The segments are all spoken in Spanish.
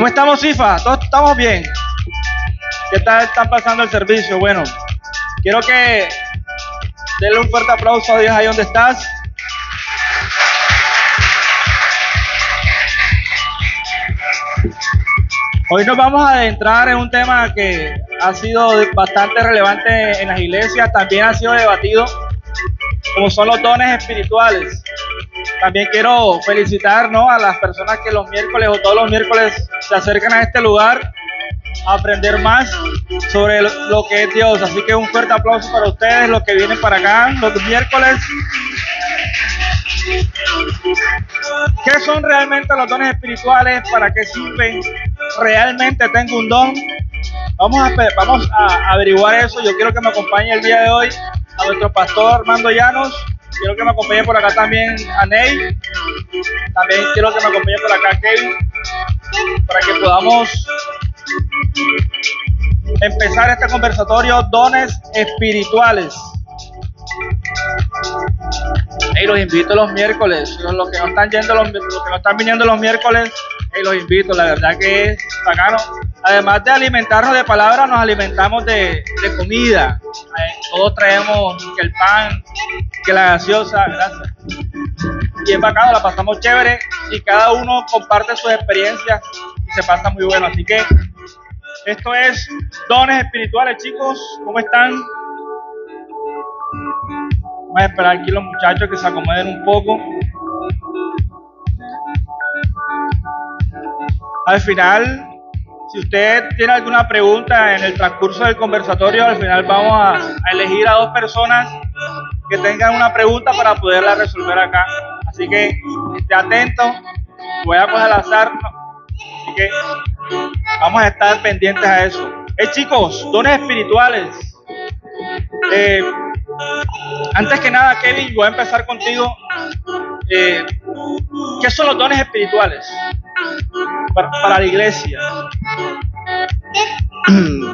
¿Cómo estamos, Cifa? ¿Todos estamos bien? ¿Qué tal están pasando el servicio? Bueno, quiero que denle un fuerte aplauso a Dios ahí donde estás. Hoy nos vamos a adentrar en un tema que ha sido bastante relevante en las iglesias, también ha sido debatido, como son los dones espirituales. También quiero felicitar, ¿no?, a las personas que los miércoles o todos los miércoles se acercan a este lugar a aprender más sobre lo que es Dios. Así que un fuerte aplauso para ustedes, los que vienen para acá los miércoles. ¿Qué son realmente los dones espirituales? ¿Para qué sirven? ¿Realmente tengo un don? Vamos a averiguar eso. Yo quiero que me acompañe el día de hoy a nuestro pastor Armando Llanos. Quiero que me acompañe por acá también a Ney. También quiero que me acompañe por acá Kevin, para que podamos empezar este conversatorio, dones espirituales. Hey, los invito los miércoles, los que no están yendo, los que no están viniendo los miércoles, hey, los invito, la verdad que es bacano. Además de alimentarnos de palabra, nos alimentamos de comida. Todos traemos que el pan, que la gaseosa, gracias. Y es bacano, la pasamos chévere y cada uno comparte sus experiencias y se pasa muy bueno. Así que esto es dones espirituales, chicos. ¿Cómo están? Vamos a esperar aquí los muchachos que se acomoden un poco. Al final, si usted tiene alguna pregunta en el transcurso del conversatorio, al final vamos a elegir a 2 personas que tengan una pregunta para poderla resolver acá. Así que esté atento, voy a coger al azar, así que vamos a estar pendientes a eso. Chicos, dones espirituales. Antes que nada, Kevin, voy a empezar contigo. ¿Qué son los dones espirituales para la iglesia?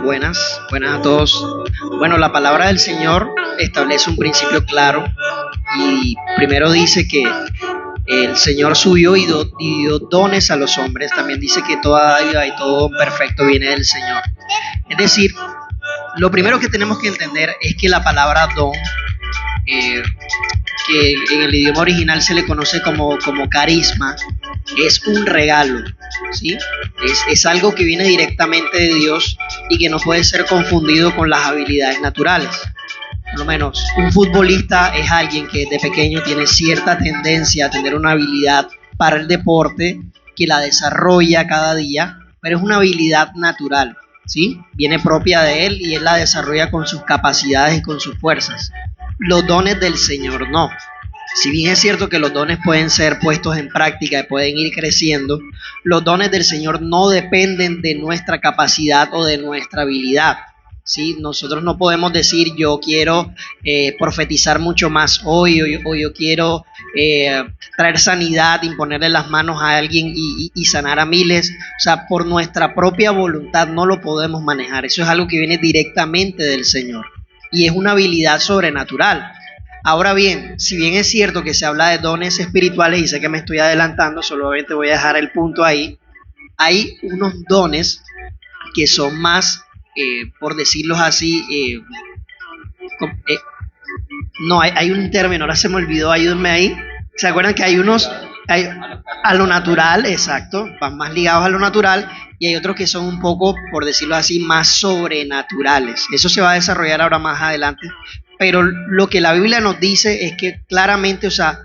Buenas a todos. Bueno, la palabra del Señor establece un principio claro y primero dice que el Señor subió y dio dones a los hombres. También dice que toda dádiva y todo perfecto viene del Señor. Es decir, lo primero que tenemos que entender es que la palabra don, que en el idioma original se le conoce como carisma, es un regalo, ¿sí? Es algo que viene directamente de Dios y que no puede ser confundido con las habilidades naturales. Por lo menos, un futbolista es alguien que desde pequeño tiene cierta tendencia a tener una habilidad para el deporte, que la desarrolla cada día, pero es una habilidad natural, ¿sí? Viene propia de él y él la desarrolla con sus capacidades y con sus fuerzas. Los dones del Señor no. Si bien es cierto que los dones pueden ser puestos en práctica y pueden ir creciendo, los dones del Señor no dependen de nuestra capacidad o de nuestra habilidad, ¿sí? Nosotros no podemos decir yo quiero profetizar mucho más hoy o yo quiero traer sanidad, imponerle las manos a alguien y sanar a miles. O sea, por nuestra propia voluntad no lo podemos manejar. Eso es algo que viene directamente del Señor y es una habilidad sobrenatural. Ahora bien, si bien es cierto que se habla de dones espirituales y sé que me estoy adelantando, solamente voy a dejar el punto ahí, hay unos dones que son más, por decirlo así, no, hay un término, ahora se me olvidó, ayúdenme ahí. ¿Se acuerdan que hay unos a lo natural, exacto, van más ligados a lo natural, y hay otros que son un poco, por decirlo así, más sobrenaturales? Eso se va a desarrollar ahora más adelante, pero lo que la Biblia nos dice es que claramente, o sea,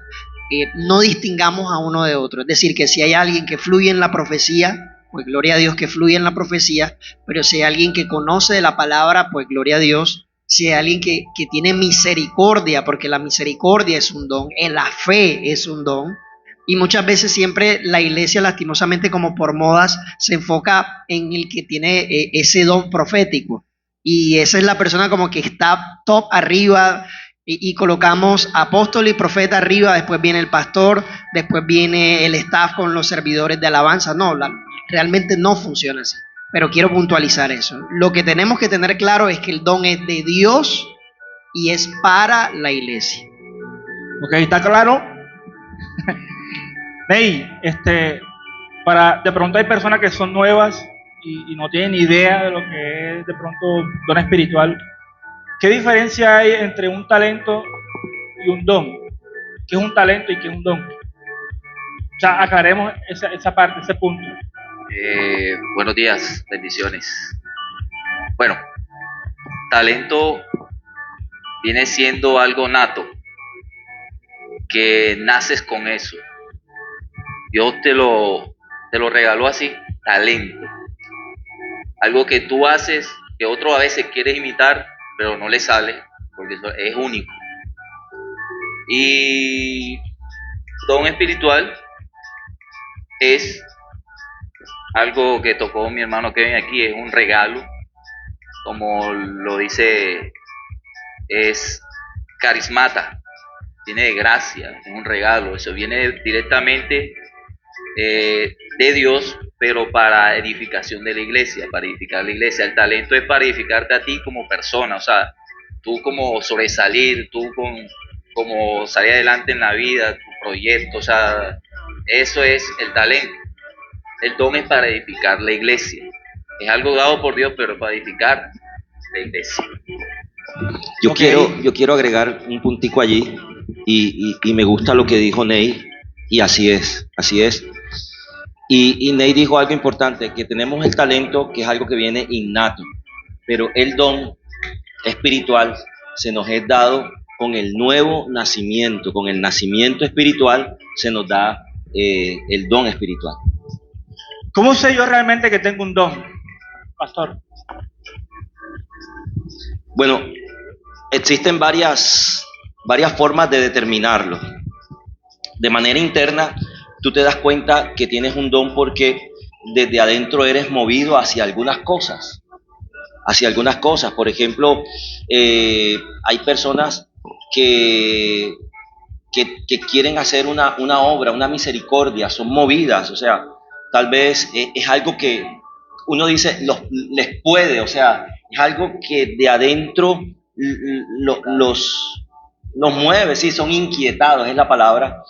no distingamos a uno de otro. Es decir, que si hay alguien que fluye en la profecía, pues gloria a Dios que fluye en la profecía, pero si hay alguien que conoce de la palabra, pues gloria a Dios. Si hay alguien que tiene misericordia, porque la misericordia es un don, la fe es un don. Y muchas veces siempre la iglesia, lastimosamente, como por modas, se enfoca en el que tiene ese don profético. Y esa es la persona como que está top arriba y colocamos apóstol y profeta arriba, después viene el pastor, después viene el staff con los servidores de alabanza. No, realmente no funciona así. Pero quiero puntualizar eso. Lo que tenemos que tener claro es que el don es de Dios y es para la iglesia. Ok, ¿está claro? Hey, De pronto hay personas que son nuevas y no tienen idea de lo que es de pronto don espiritual. ¿Qué diferencia hay entre un talento y un don? ¿Qué es un talento y qué es un don? O sea, aclaremos esa parte, ese punto. Buenos días, bendiciones. Bueno, talento viene siendo algo nato, que naces con eso. Dios te lo regaló así, talento. Algo que tú haces, que otro a veces quieres imitar, pero no le sale, porque eso es único. Y don espiritual es algo que tocó mi hermano Kevin aquí, es un regalo, como lo dice, es carismata, tiene de gracia, es un regalo, eso viene directamente de Dios, pero para edificación de la iglesia, para edificar la iglesia. El talento es para edificarte a ti como persona, o sea, tú como sobresalir, como salir adelante en la vida, tu proyecto, o sea, eso es el talento. El don es para edificar la iglesia. Es algo dado por Dios, pero para edificar la iglesia. Yo quiero agregar un puntico allí y me gusta lo que dijo Ney, y así es, así es. Y Ney dijo algo importante, que tenemos el talento, que es algo que viene innato, pero el don espiritual se nos es dado con el nuevo nacimiento, con el nacimiento espiritual se nos da el don espiritual. ¿Cómo sé yo realmente que tengo un don, pastor? Bueno, existen varias formas de determinarlo. De manera interna, tú te das cuenta que tienes un don porque desde adentro eres movido hacia algunas cosas. Por ejemplo, hay personas que quieren hacer una obra, una misericordia, son movidas, o sea, tal vez es algo que uno dice, les puede, o sea, es algo que de adentro los mueve, sí, son inquietados, es la palabra,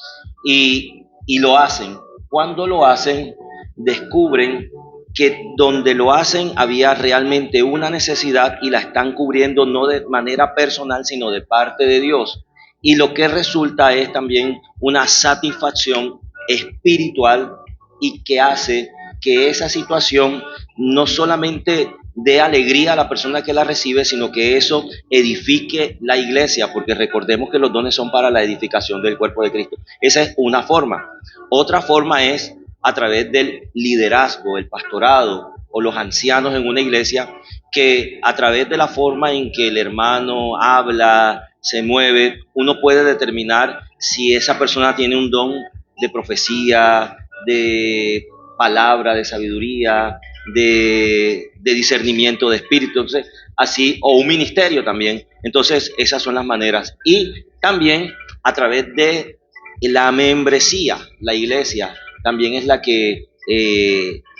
y lo hacen. Cuando lo hacen, descubren que donde lo hacen había realmente una necesidad y la están cubriendo no de manera personal, sino de parte de Dios. Y lo que resulta es también una satisfacción espiritual y que hace que esa situación no solamente dé alegría a la persona que la recibe, sino que eso edifique la iglesia, porque recordemos que los dones son para la edificación del cuerpo de Cristo. Esa es una forma. Otra forma es a través del liderazgo, el pastorado o los ancianos en una iglesia, que a través de la forma en que el hermano habla, se mueve, uno puede determinar si esa persona tiene un don de profecía, de palabra, de sabiduría, de discernimiento de espíritu, entonces, así, o un ministerio también. Entonces, esas son las maneras. Y también a través de la membresía, la iglesia también es la que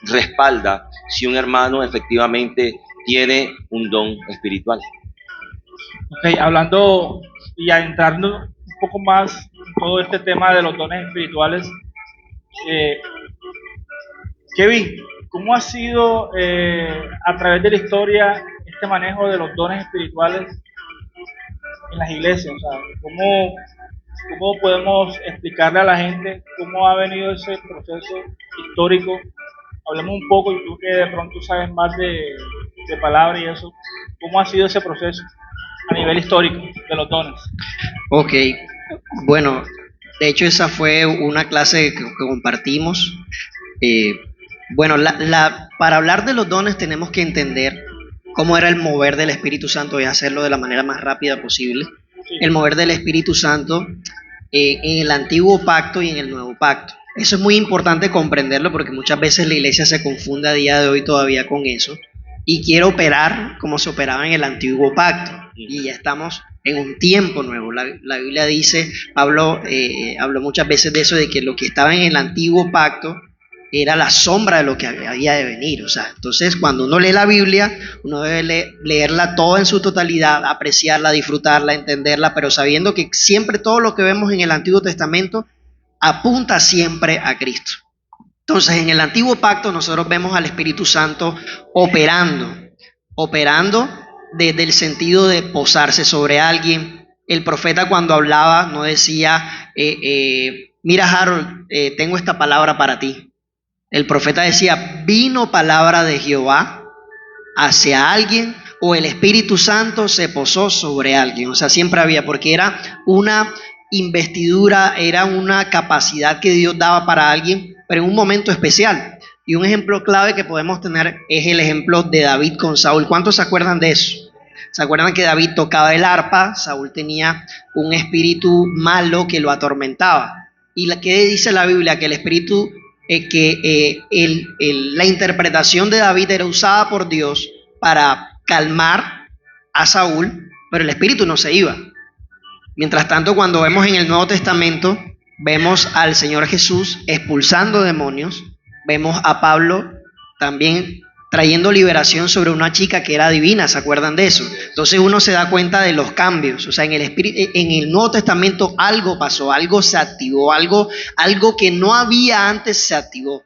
respalda si un hermano efectivamente tiene un don espiritual. Ok, hablando y adentrando un poco más en todo este tema de los dones espirituales, Kevin, ¿cómo ha sido a través de la historia este manejo de los dones espirituales en las iglesias? O sea, ¿cómo podemos explicarle a la gente cómo ha venido ese proceso histórico? Hablemos un poco, y tú que de pronto sabes más de palabra y eso, ¿cómo ha sido ese proceso a nivel histórico de los dones? Ok, bueno, de hecho esa fue una clase que compartimos. Bueno, para hablar de los dones tenemos que entender cómo era el mover del Espíritu Santo y hacerlo de la manera más rápida posible. Sí. El mover del Espíritu Santo en el antiguo pacto y en el nuevo pacto. Eso es muy importante comprenderlo porque muchas veces la iglesia se confunde a día de hoy todavía con eso y quiere operar como se operaba en el antiguo pacto. Y ya estamos en un tiempo nuevo. La Biblia dice, Pablo habló muchas veces de eso, de que lo que estaba en el antiguo pacto era la sombra de lo que había de venir. O sea, entonces cuando uno lee la Biblia, uno debe leerla toda en su totalidad, apreciarla, disfrutarla, entenderla, pero sabiendo que siempre todo lo que vemos en el Antiguo Testamento apunta siempre a Cristo. Entonces, en el antiguo pacto nosotros vemos al Espíritu Santo operando desde el sentido de posarse sobre alguien. El profeta cuando hablaba no decía, mira Harold, tengo esta palabra para ti. El profeta decía, vino palabra de Jehová hacia alguien, o el Espíritu Santo se posó sobre alguien. O sea, siempre había, porque era una investidura, era una capacidad que Dios daba para alguien, pero en un momento especial. Y un ejemplo clave que podemos tener es el ejemplo de David con Saúl. ¿Cuántos se acuerdan de eso? ¿Se acuerdan que David tocaba el arpa? Saúl tenía un espíritu malo que lo atormentaba. ¿Y qué dice la Biblia? Que el espíritu, la interpretación de David era usada por Dios para calmar a Saúl, pero el espíritu no se iba. Mientras tanto, cuando vemos en el Nuevo Testamento, vemos al Señor Jesús expulsando demonios, vemos a Pablo también trayendo liberación sobre una chica que era divina, ¿se acuerdan de eso? Entonces uno se da cuenta de los cambios, o sea, en el Nuevo Testamento algo pasó, algo se activó, algo que no había antes se activó.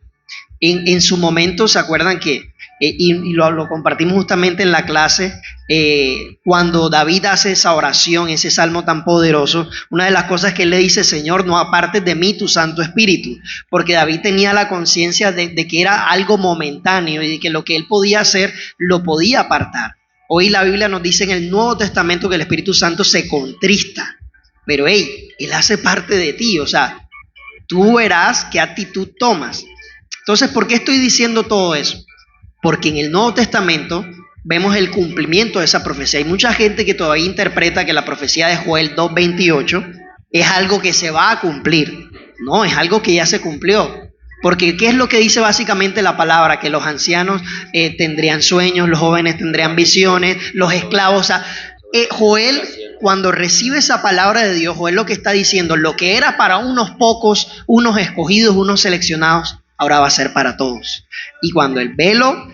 En su momento, ¿se acuerdan que y lo compartimos justamente en la clase, cuando David hace esa oración, ese salmo tan poderoso, una de las cosas que él le dice, Señor, no apartes de mí tu Santo Espíritu, porque David tenía la conciencia de que era algo momentáneo y de que lo que él podía hacer lo podía apartar. Hoy la Biblia nos dice en el Nuevo Testamento que el Espíritu Santo se contrista, pero él hace parte de ti, o sea, tú verás qué actitud tomas. Entonces, ¿por qué estoy diciendo todo eso? Porque en el Nuevo Testamento vemos el cumplimiento de esa profecía. Hay mucha gente que todavía interpreta que la profecía de Joel 2:28 es algo que se va a cumplir. No, es algo que ya se cumplió. Porque ¿qué es lo que dice básicamente la palabra? Que los ancianos tendrían sueños, los jóvenes tendrían visiones, los esclavos. O sea, Joel, cuando recibe esa palabra de Dios, Joel lo que está diciendo, lo que era para unos pocos, unos escogidos, unos seleccionados, ahora va a ser para todos. Y cuando el velo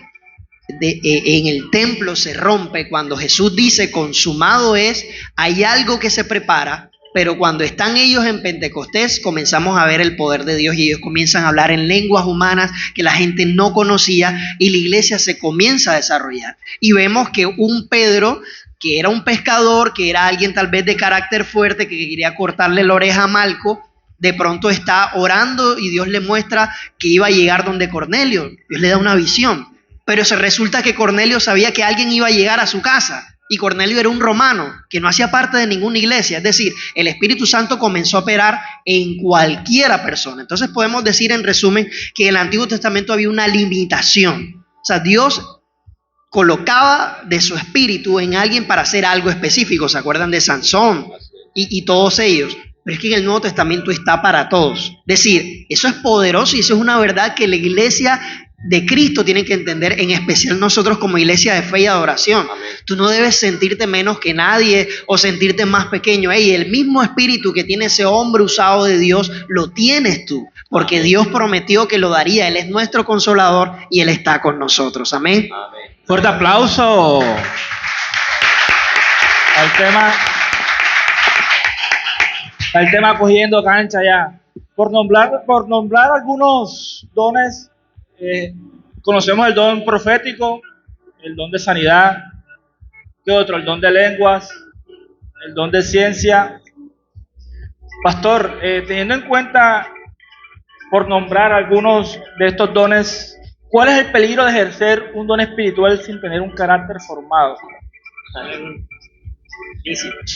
en el templo se rompe, cuando Jesús dice consumado es, hay algo que se prepara, pero cuando están ellos en Pentecostés comenzamos a ver el poder de Dios y ellos comienzan a hablar en lenguas humanas que la gente no conocía y la iglesia se comienza a desarrollar. Y vemos que un Pedro, que era un pescador, que era alguien tal vez de carácter fuerte, que quería cortarle la oreja a Malco, de pronto está orando y Dios le muestra que iba a llegar donde Cornelio. Dios le da una visión. Pero se resulta que Cornelio sabía que alguien iba a llegar a su casa. Y Cornelio era un romano que no hacía parte de ninguna iglesia. Es decir, el Espíritu Santo comenzó a operar en cualquiera persona. Entonces podemos decir en resumen que en el Antiguo Testamento había una limitación. O sea, Dios colocaba de su espíritu en alguien para hacer algo específico. ¿Se acuerdan de Sansón y todos ellos? Pero es que en el Nuevo Testamento está para todos. Es decir, eso es poderoso y eso es una verdad que la iglesia de Cristo tiene que entender, en especial nosotros como iglesia de fe y adoración. Amén. Tú no debes sentirte menos que nadie o sentirte más pequeño. El mismo espíritu que tiene ese hombre usado de Dios, lo tienes tú, porque Amén. Dios prometió que lo daría. Él es nuestro consolador y Él está con nosotros. Amén. Amén. Fuerte aplauso al tema cogiendo cancha ya. Por nombrar algunos dones, conocemos el don profético, el don de sanidad, ¿qué otro? El don de lenguas, el don de ciencia. Pastor, teniendo en cuenta, por nombrar algunos de estos dones, ¿cuál es el peligro de ejercer un don espiritual sin tener un carácter formado?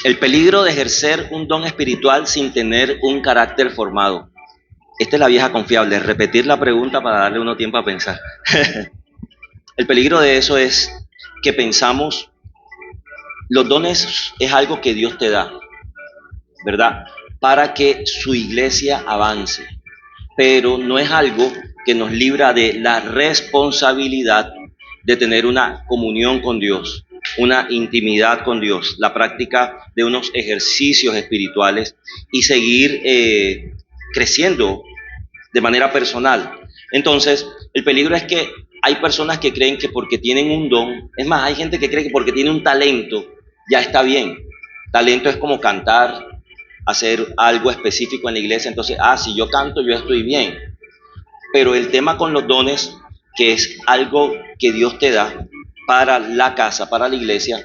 El peligro de ejercer un don espiritual sin tener un carácter formado. Esta es la vieja confiable, repetir la pregunta para darle uno tiempo a pensar. El peligro de eso es que pensamos, los dones es algo que Dios te da, ¿verdad? Para que su iglesia avance, pero no es algo que nos libra de la responsabilidad de tener una comunión con Dios, una intimidad con Dios, la práctica de unos ejercicios espirituales y seguir creciendo de manera personal. Entonces, el peligro es que hay personas que creen que porque tienen un don, es más, hay gente que cree que porque tiene un talento, ya está bien. Talento es como cantar, hacer algo específico en la iglesia, entonces, si yo canto, yo estoy bien. Pero el tema con los dones, que es algo que Dios te da para la casa, para la iglesia,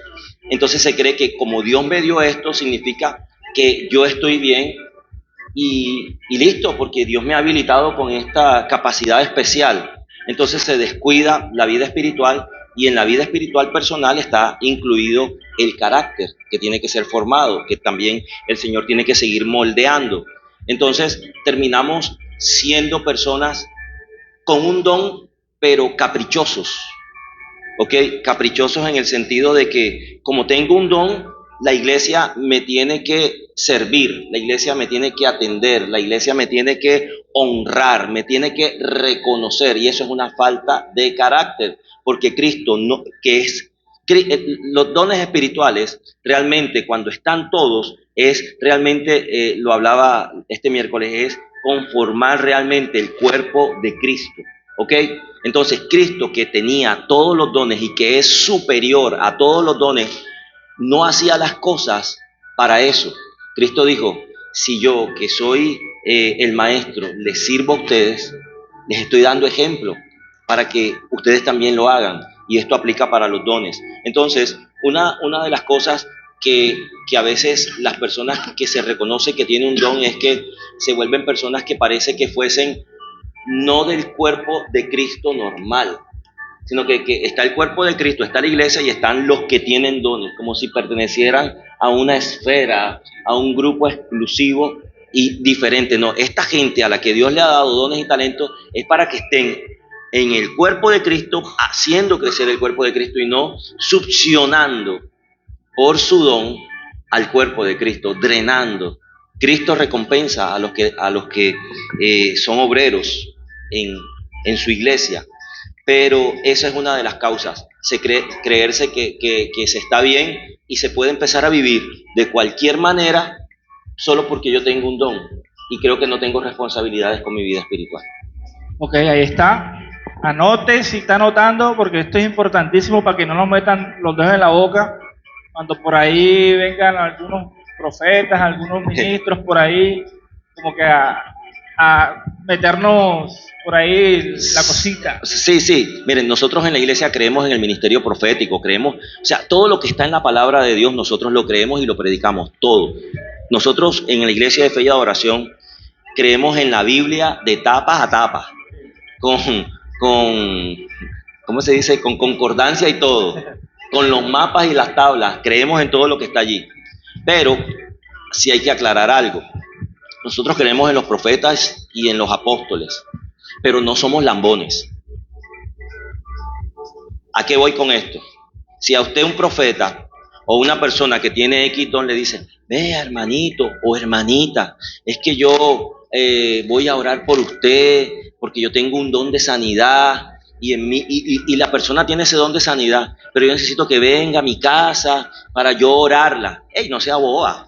entonces se cree que como Dios me dio esto, significa que yo estoy bien y listo, porque Dios me ha habilitado con esta capacidad especial. Entonces se descuida la vida espiritual, y en la vida espiritual personal está incluido el carácter que tiene que ser formado, que también el Señor tiene que seguir moldeando. Entonces terminamos siendo personas con un don, pero caprichosos, ¿ok? Caprichosos en el sentido de que como tengo un don, la iglesia me tiene que servir, la iglesia me tiene que atender, la iglesia me tiene que honrar, me tiene que reconocer, y eso es una falta de carácter, porque Cristo no, los dones espirituales realmente cuando están todos es realmente, lo hablaba este miércoles, es conformar realmente el cuerpo de Cristo, ¿ok? Entonces Cristo, que tenía todos los dones y que es superior a todos los dones, no hacía las cosas para eso. Cristo dijo, si yo, que soy el maestro, les sirvo a ustedes, les estoy dando ejemplo para que ustedes también lo hagan. Y esto aplica para los dones. Entonces, una de las cosas que a veces las personas que se reconoce que tienen un don es que se vuelven personas que parece que fuesen no del cuerpo de Cristo normal, sino que está el cuerpo de Cristo, está la iglesia y están los que tienen dones, como si pertenecieran a una esfera, a un grupo exclusivo y diferente. No, esta gente a la que Dios le ha dado dones y talentos es para que estén en el cuerpo de Cristo, haciendo crecer el cuerpo de Cristo y no succionando por su don al cuerpo de Cristo, drenando. Cristo recompensa a los que son obreros en su iglesia. Pero esa es una de las causas, creerse que se está bien y se puede empezar a vivir de cualquier manera solo porque yo tengo un don y creo que no tengo responsabilidades con mi vida espiritual. Ok, ahí está. Anote si está anotando, porque esto es importantísimo para que no nos metan los dedos en la boca cuando por ahí vengan algunos profetas, algunos ministros por ahí, como que a meternos por ahí la cosita. Sí, miren, nosotros en la iglesia creemos en el ministerio profético, creemos, o sea, todo lo que está en la palabra de Dios nosotros lo creemos y lo predicamos, todo. Nosotros en la iglesia de fe y adoración creemos en la Biblia de tapas a tapas, con ¿cómo se dice? Con concordancia y todo, con los mapas y las tablas, creemos en todo lo que está allí. Pero sí hay que aclarar algo. Nosotros creemos en los profetas y en los apóstoles, pero no somos lambones. ¿A qué voy con esto? Si a usted un profeta o una persona que tiene X don le dice, vea hermanito o hermanita, es que yo voy a orar por usted porque yo tengo un don de sanidad y la persona tiene ese don de sanidad, pero yo necesito que venga a mi casa para yo orarla. ¡Ey, no sea boba!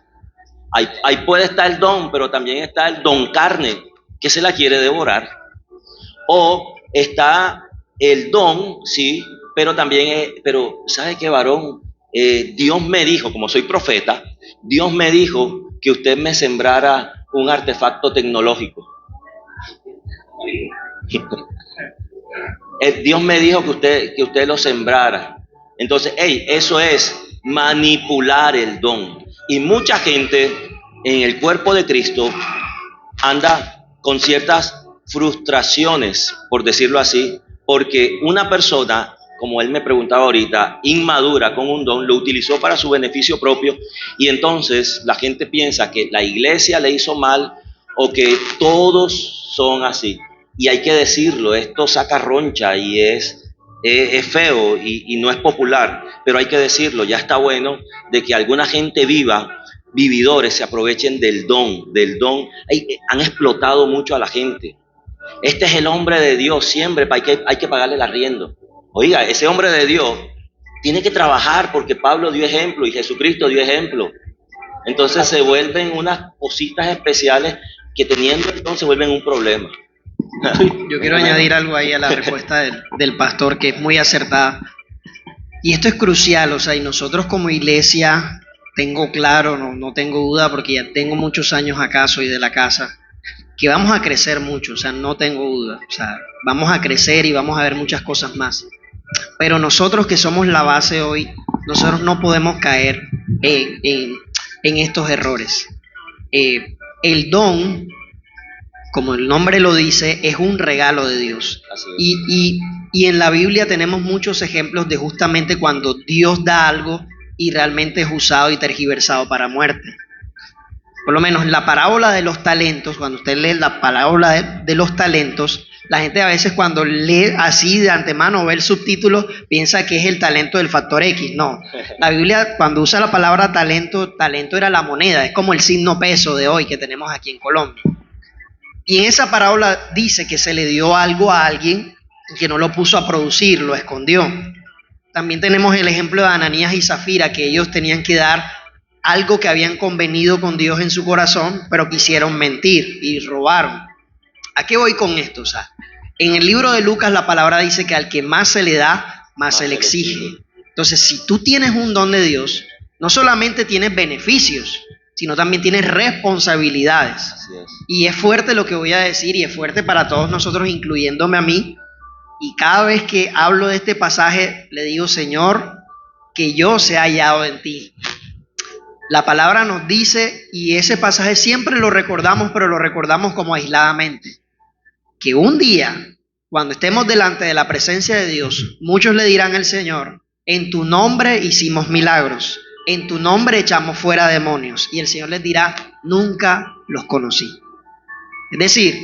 Ahí puede estar el don, pero también está el don carne, que se la quiere devorar. O está el don, sí, pero también, pero ¿sabe qué, varón? Dios me dijo, como soy profeta, Dios me dijo que usted me sembrara un artefacto tecnológico. Dios me dijo que usted lo sembrara. Entonces, eso es manipular el don. Y mucha gente en el cuerpo de Cristo anda con ciertas frustraciones, por decirlo así, porque una persona, como él me preguntaba ahorita, inmadura con un don, lo utilizó para su beneficio propio, y entonces la gente piensa que la iglesia le hizo mal o que todos son así. Y hay que decirlo, esto saca roncha y es feo y no es popular, pero hay que decirlo, ya está bueno de que alguna gente vividores se aprovechen del don. Han explotado mucho a la gente. Este es el hombre de Dios, siempre hay que pagarle el arriendo. Oiga, ese hombre de Dios tiene que trabajar porque Pablo dio ejemplo y Jesucristo dio ejemplo. Entonces se vuelven unas cositas especiales que teniendo el don se vuelven un problema. Yo quiero añadir algo ahí a la respuesta del pastor, que es muy acertada. Y esto es crucial, o sea, y nosotros como iglesia, tengo claro, no tengo duda, porque ya tengo muchos años acá, soy de la casa, que vamos a crecer mucho, o sea, no tengo duda, o sea, vamos a crecer y vamos a ver muchas cosas más. Pero nosotros que somos la base hoy, nosotros no podemos caer en estos errores. El don, como el nombre lo dice, es un regalo de Dios. Así es. Y en la Biblia tenemos muchos ejemplos de justamente cuando Dios da algo y realmente es usado y tergiversado para muerte. Por lo menos la parábola de los talentos, cuando usted lee la parábola de los talentos, la gente a veces cuando lee así de antemano o ve el subtítulo piensa que es el talento del factor X. No, la Biblia cuando usa la palabra talento, talento era la moneda, es como el signo peso de hoy que tenemos aquí en Colombia. Y en esa parábola dice que se le dio algo a alguien que no lo puso a producir, lo escondió. También tenemos el ejemplo de Ananías y Zafira, que ellos tenían que dar algo que habían convenido con Dios en su corazón, pero quisieron mentir y robaron. ¿A qué voy con esto? O sea, en el libro de Lucas la palabra dice que al que más se le da, más se le exige. Entonces, si tú tienes un don de Dios, no solamente tienes beneficios, sino también tienes responsabilidades. Así es. Y es fuerte lo que voy a decir, y es fuerte para todos nosotros, incluyéndome a mí. Y cada vez que hablo de este pasaje, le digo, Señor, que yo sea hallado en ti. La palabra nos dice, y ese pasaje siempre lo recordamos, pero lo recordamos como aisladamente, que un día, cuando estemos delante de la presencia de Dios, muchos le dirán al Señor, en tu nombre hicimos milagros, en tu nombre echamos fuera demonios, y el Señor les dirá, nunca los conocí. Es decir,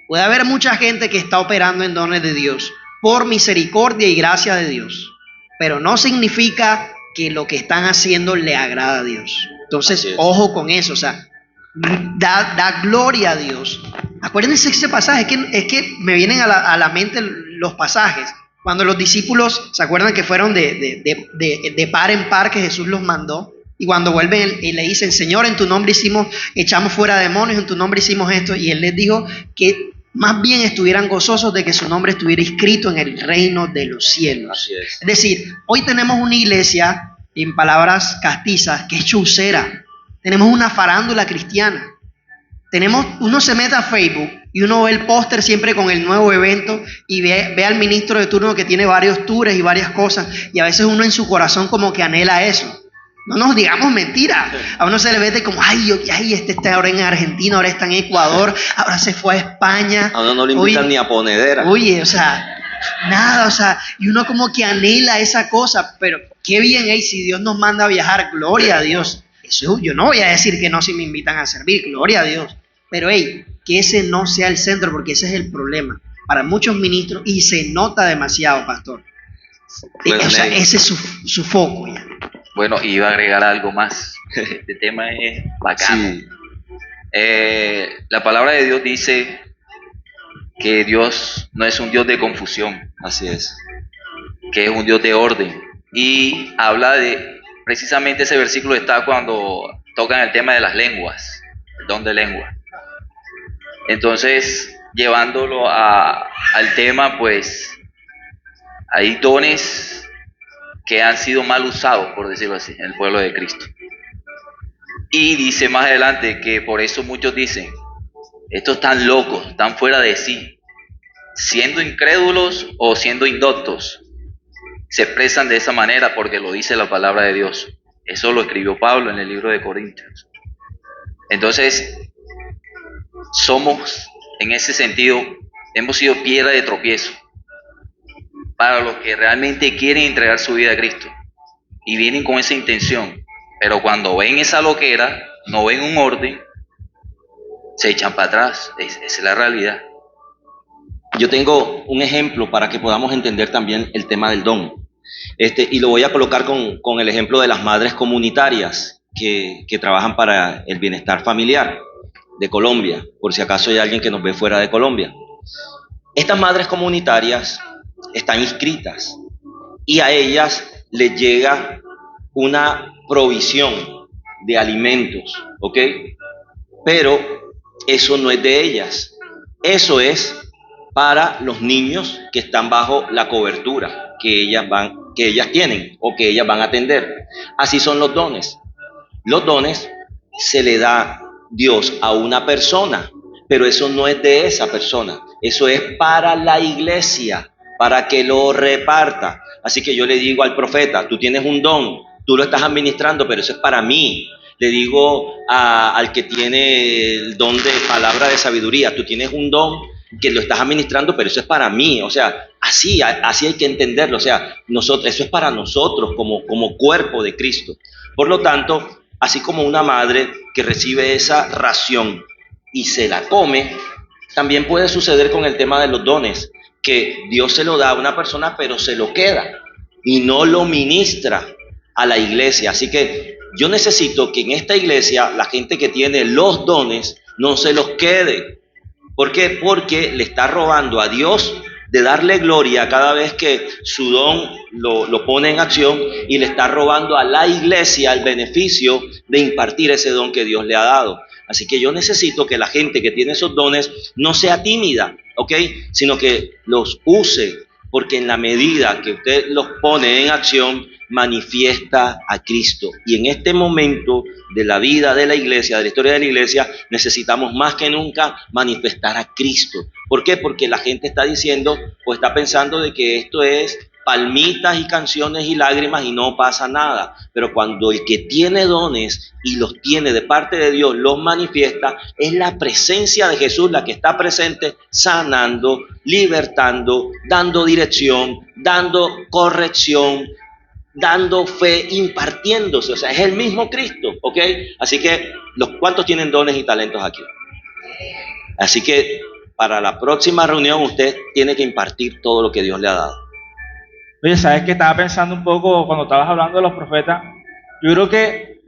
puede haber mucha gente que está operando en dones de Dios, por misericordia y gracia de Dios, pero no significa que lo que están haciendo le agrada a Dios. Entonces, ojo con eso, o sea, da gloria a Dios. Acuérdense ese pasaje, es que me vienen a la mente los pasajes. Cuando los discípulos, ¿se acuerdan que fueron de par en par que Jesús los mandó? Y cuando vuelven y le dicen, Señor, en tu nombre echamos fuera demonios, en tu nombre hicimos esto. Y Él les dijo que más bien estuvieran gozosos de que su nombre estuviera escrito en el reino de los cielos. Así es. Es decir, hoy tenemos una iglesia, en palabras castizas, que es chucera. Tenemos una farándula cristiana. Uno se mete a Facebook y uno ve el póster siempre con el nuevo evento y ve al ministro de turno que tiene varios tours y varias cosas, y a veces uno en su corazón como que anhela eso. No nos digamos mentiras. A uno se le ve como, este está ahora en Argentina, ahora está en Ecuador, ahora se fue a España. A uno no le invitan ni a ponedera. Oye, o sea, nada, o sea, y uno como que anhela esa cosa, pero qué bien, si Dios nos manda a viajar, gloria a Dios. Eso, yo no voy a decir que no si me invitan a servir, gloria a Dios. Pero que ese no sea el centro, porque ese es el problema para muchos ministros y se nota demasiado, pastor. Bueno, o sea, ese es su foco ya. Bueno, iba a agregar algo más. Este tema es bacano. Sí. La palabra de Dios dice que Dios no es un Dios de confusión, Así es. que es un Dios de orden. Y habla de, precisamente ese versículo está cuando tocan el tema de las lenguas, el don de lengua. Entonces, llevándolo al tema, pues hay dones que han sido mal usados, por decirlo así, en el pueblo de Cristo. Y dice más adelante que por eso muchos dicen, estos están locos, están fuera de sí, siendo incrédulos o siendo indoctos, se expresan de esa manera porque lo dice la palabra de Dios. Eso lo escribió Pablo en el libro de Corintios. Entonces, somos, en ese sentido, hemos sido piedra de tropiezo para los que realmente quieren entregar su vida a Cristo y vienen con esa intención, pero cuando ven esa loquera, no ven un orden, se echan para atrás. Esa es la realidad. Yo tengo un ejemplo para que podamos entender también el tema del don. Y lo voy a colocar con el ejemplo de las madres comunitarias que trabajan para el bienestar familiar de Colombia, por si acaso hay alguien que nos ve fuera de Colombia. Estas madres comunitarias están inscritas y a ellas les llega una provisión de alimentos, ¿ok? Pero eso no es de ellas, eso es para los niños que están bajo la cobertura que ellas tienen o que ellas van a atender. Así son los dones. Los dones se le da Dios a una persona pero eso no es de esa persona, eso es para la iglesia, para que lo reparta. Así que yo le digo al profeta, tú tienes un don, tú lo estás administrando, pero eso es para mí. Le digo al que tiene el don de palabra de sabiduría, tú tienes un don que lo estás administrando, pero eso es para mí. O sea, así hay que entenderlo. O sea, eso es para nosotros como cuerpo de Cristo. Por lo tanto, así como una madre que recibe esa ración y se la come, también puede suceder con el tema de los dones, que Dios se lo da a una persona, pero se lo queda y no lo ministra a la iglesia. Así que yo necesito que en esta iglesia la gente que tiene los dones no se los quede. ¿Por qué? Porque le está robando a Dios de darle gloria cada vez que su don lo pone en acción, y le está robando a la iglesia el beneficio de impartir ese don que Dios le ha dado. Así que yo necesito que la gente que tiene esos dones no sea tímida, ¿ok? Sino que los use, porque en la medida que usted los pone en acción, manifiesta a Cristo. Y en este momento de la vida de la iglesia, de la historia de la iglesia, necesitamos más que nunca manifestar a Cristo. ¿Por qué? Porque la gente está diciendo o está pensando de que esto es palmitas y canciones y lágrimas y no pasa nada. Pero cuando el que tiene dones y los tiene de parte de Dios los manifiesta, es la presencia de Jesús la que está presente, sanando, libertando, dando dirección, dando corrección, dando fe, impartiéndose. O sea, es el mismo Cristo, ¿ok? Así que, ¿cuántos tienen dones y talentos aquí? Así que para la próxima reunión usted tiene que impartir todo lo que Dios le ha dado. Oye, ¿sabes qué? Estaba pensando un poco cuando estabas hablando de los profetas. Yo creo que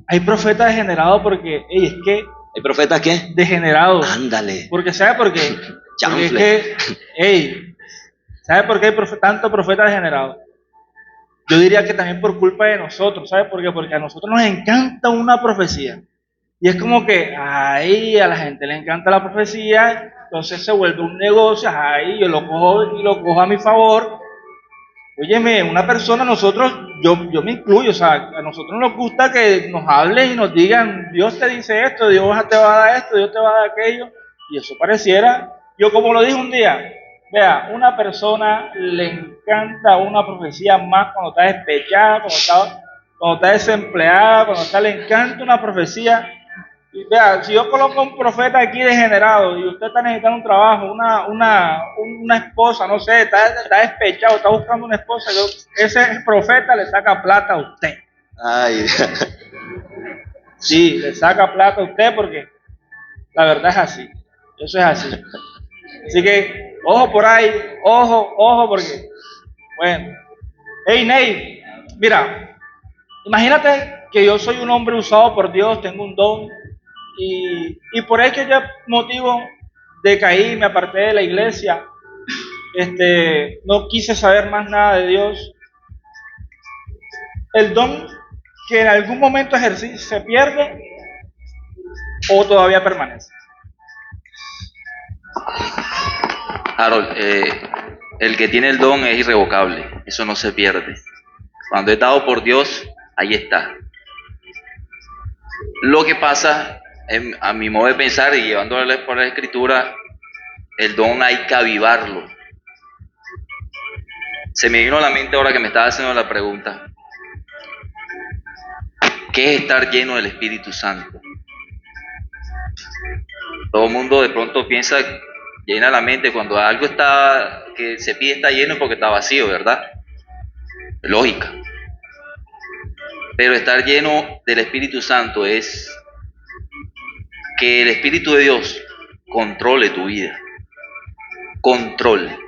hay profetas degenerados porque, es que... ¿Hay profetas qué? Degenerados. Ándale. Porque, ¿sabes por qué? Porque es que, ¿sabes por qué hay tanto profeta degenerado? Yo diría que también por culpa de nosotros, ¿sabes por qué? Porque a nosotros nos encanta una profecía. Y es como que, a la gente le encanta la profecía, entonces se vuelve un negocio, yo lo cojo y lo cojo a mi favor. Óyeme, una persona, yo me incluyo, o sea, a nosotros nos gusta que nos hablen y nos digan, Dios te dice esto, Dios te va a dar esto, Dios te va a dar aquello, y eso pareciera, yo como lo dije un día, vea, una persona le encanta una profecía más cuando está despechada, cuando está desempleada, le encanta una profecía. Y vea, si yo coloco un profeta aquí degenerado y usted está necesitando un trabajo, una esposa, no sé, está despechado, está buscando una esposa, ese profeta le saca plata a usted. Ay. Sí, le saca plata a usted porque la verdad es así. Eso es así. Así que, ojo por ahí, ojo, porque, bueno. Hey, Ney, mira, imagínate que yo soy un hombre usado por Dios, tengo un don, y por X motivo decaí, me aparté de la iglesia, no quise saber más nada de Dios. ¿El don que en algún momento ejercí se pierde o todavía permanece? Harold, el que tiene el don es irrevocable, eso no se pierde. Cuando es dado por Dios, ahí está. Lo que pasa, a mi modo de pensar y llevándole por la escritura, el don hay que avivarlo. Se me vino a la mente ahora que me estaba haciendo la pregunta, ¿qué es estar lleno del Espíritu Santo? Todo el mundo de pronto piensa, llena la mente cuando algo que se pide está lleno porque está vacío, ¿verdad? Lógica. Pero estar lleno del Espíritu Santo es que el Espíritu de Dios controle tu vida. Controle.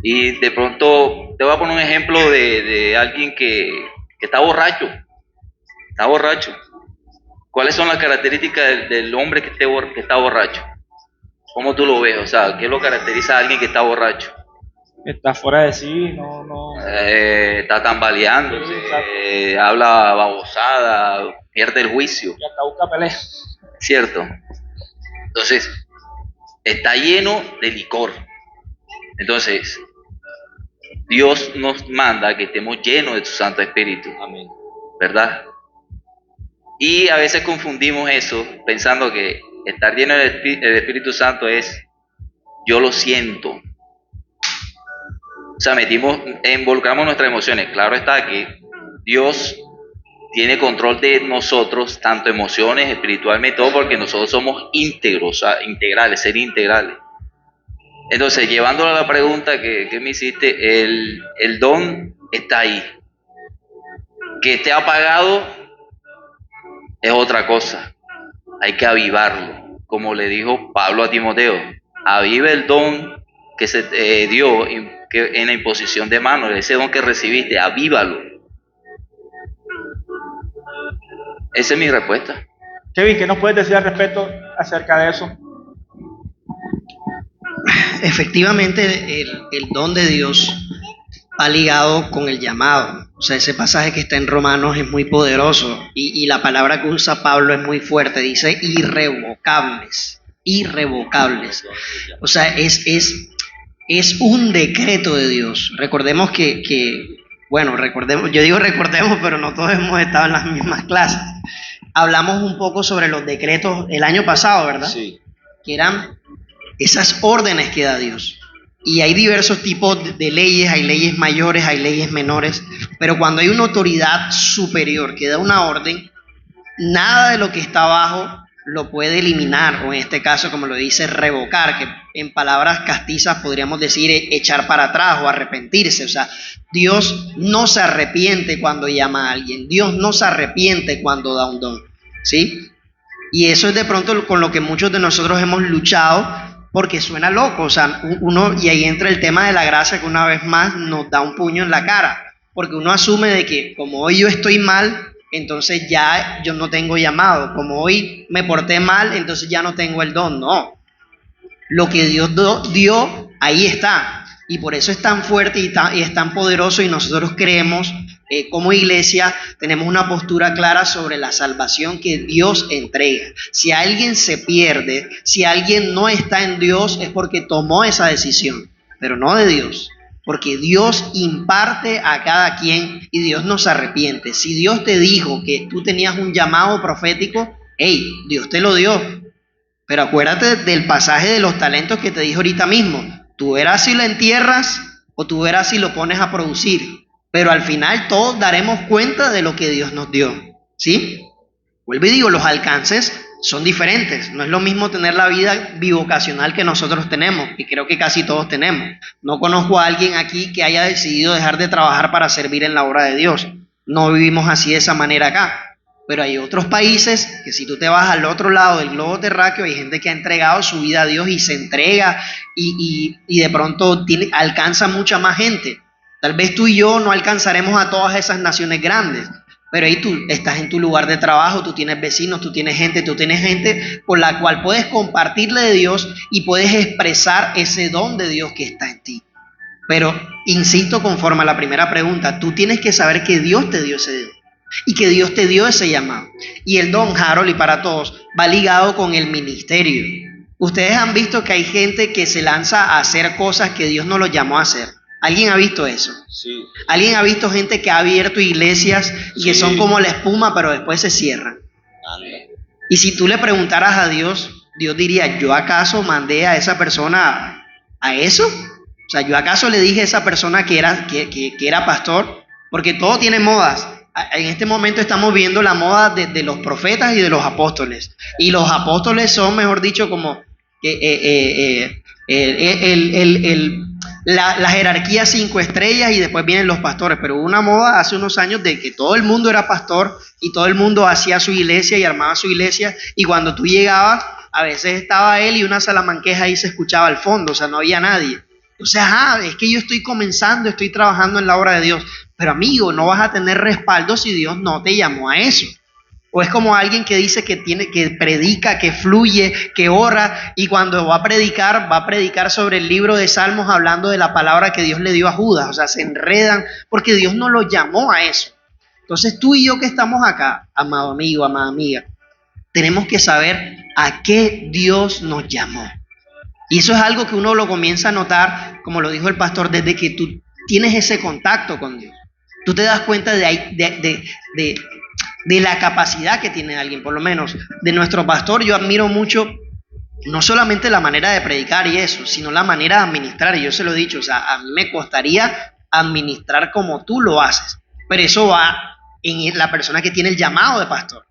Y de pronto te voy a poner un ejemplo de alguien que está borracho. Está borracho. ¿Cuáles son las características del hombre que está borracho? ¿Cómo tú lo ves? O sea, ¿qué lo caracteriza a alguien que está borracho? Está fuera de sí, no. Está tambaleándose, habla babosada, pierde el juicio. Y hasta busca pelea. ¿Cierto? Entonces, está lleno de licor. Entonces, Dios nos manda que estemos llenos de su Santo Espíritu. Amén. ¿Verdad? Y a veces confundimos eso pensando que estar lleno del Espíritu Santo es, yo lo siento. O sea, involucramos nuestras emociones. Claro está que Dios tiene control de nosotros, tanto emociones, espiritualmente, todo, porque nosotros somos íntegros, o sea, integrales, ser integrales. Entonces, llevándolo a la pregunta que me hiciste, el don está ahí. Que esté apagado es otra cosa. Hay que avivarlo. Como le dijo Pablo a Timoteo, aviva el don que se te dio en la imposición de manos, ese don que recibiste, avívalo. Esa es mi respuesta. Kevin, ¿qué nos puedes decir al respecto acerca de eso? Efectivamente, el don de Dios va ligado con el llamado. O sea, ese pasaje que está en Romanos es muy poderoso y la palabra que usa Pablo es muy fuerte. Dice irrevocables, irrevocables. O sea, es un decreto de Dios. Recordemos yo digo recordemos, pero no todos hemos estado en las mismas clases. Hablamos un poco sobre los decretos el año pasado, ¿verdad? Sí. Que eran esas órdenes que da Dios. Y hay diversos tipos de leyes, hay leyes mayores, hay leyes menores, pero cuando hay una autoridad superior que da una orden, nada de lo que está abajo lo puede eliminar, o en este caso, como lo dice, revocar, que en palabras castizas podríamos decir echar para atrás o arrepentirse. O sea, Dios no se arrepiente cuando llama a alguien, Dios no se arrepiente cuando da un don, ¿sí? Y eso es de pronto con lo que muchos de nosotros hemos luchado, porque suena loco, o sea, y ahí entra el tema de la gracia que una vez más nos da un puño en la cara, porque uno asume de que como hoy yo estoy mal, entonces ya yo no tengo llamado, como hoy me porté mal, entonces ya no tengo el don. No, lo que Dios dio, ahí está, y por eso es tan fuerte y es tan poderoso, y nosotros creemos, como iglesia, tenemos una postura clara sobre la salvación que Dios entrega. Si alguien se pierde, si alguien no está en Dios, es porque tomó esa decisión, pero no de Dios. Porque Dios imparte a cada quien y Dios no se arrepiente. Si Dios te dijo que tú tenías un llamado profético, hey, Dios te lo dio. Pero acuérdate del pasaje de los talentos que te dijo ahorita mismo. Tú verás si lo entierras o tú verás si lo pones a producir. Pero al final todos daremos cuenta de lo que Dios nos dio, ¿sí? Vuelvo y digo, los alcances son diferentes. No es lo mismo tener la vida bivocacional que nosotros tenemos, y creo que casi todos tenemos. No conozco a alguien aquí que haya decidido dejar de trabajar para servir en la obra de Dios. No vivimos así de esa manera acá. Pero hay otros países que si tú te vas al otro lado del globo terráqueo, hay gente que ha entregado su vida a Dios y se entrega y de pronto alcanza mucha más gente. Tal vez tú y yo no alcanzaremos a todas esas naciones grandes, pero ahí tú estás en tu lugar de trabajo, tú tienes vecinos, tú tienes gente con la cual puedes compartirle de Dios y puedes expresar ese don de Dios que está en ti. Pero, insisto, conforme a la primera pregunta, tú tienes que saber que Dios te dio ese don y que Dios te dio ese llamado. Y el don, Harold, y para todos, va ligado con el ministerio. Ustedes han visto que hay gente que se lanza a hacer cosas que Dios no los llamó a hacer. ¿Alguien ha visto eso? Sí. ¿Alguien ha visto gente que ha abierto iglesias y que son como la espuma, pero después se cierran? Anda. Y si tú le preguntaras a Dios, Dios diría, ¿yo acaso mandé a esa persona a eso? O sea, ¿yo acaso le dije a esa persona que era pastor? Porque todo tiene modas. En este momento estamos viendo la moda de los profetas y de los apóstoles. Y los apóstoles son, mejor dicho, como la jerarquía 5 estrellas, y después vienen los pastores. Pero hubo una moda hace unos años de que todo el mundo era pastor y todo el mundo hacía su iglesia y armaba su iglesia, y cuando tú llegabas a veces estaba él y una salamanqueja ahí se escuchaba al fondo, o sea, no había nadie. O sea, es que yo estoy comenzando, estoy trabajando en la obra de Dios. Pero amigo, no vas a tener respaldo si Dios no te llamó a eso. O es como alguien que dice que predica, que fluye, que ora, y cuando va a predicar sobre el libro de Salmos hablando de la palabra que Dios le dio a Judas. O sea, se enredan porque Dios no los llamó a eso. Entonces tú y yo que estamos acá, amado amigo, amada amiga, tenemos que saber a qué Dios nos llamó. Y eso es algo que uno lo comienza a notar, como lo dijo el pastor, desde que tú tienes ese contacto con Dios. Tú te das cuenta de la capacidad que tiene alguien. Por lo menos de nuestro pastor yo admiro mucho no solamente la manera de predicar y eso, sino la manera de administrar. Y yo se lo he dicho, o sea, a mí me costaría administrar como tú lo haces, pero eso va en la persona que tiene el llamado de pastor.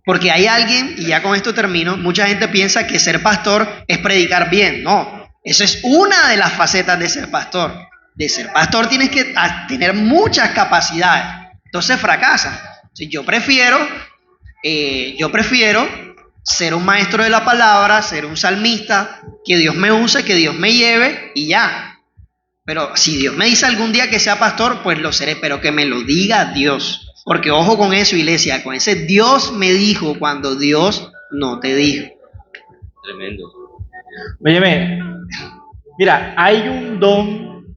Porque hay alguien, y ya con esto termino, mucha gente piensa que ser pastor es predicar bien. No, eso es una de las facetas de ser pastor. De ser pastor tienes que tener muchas capacidades, entonces fracasas. Yo prefiero ser un maestro de la palabra, ser un salmista, que Dios me use, que Dios me lleve y ya. Pero si Dios me dice algún día que sea pastor, pues lo seré, pero que me lo diga Dios. Porque ojo con eso, iglesia, con ese Dios me dijo cuando Dios no te dijo. Tremendo. Óyeme, mira, hay un don,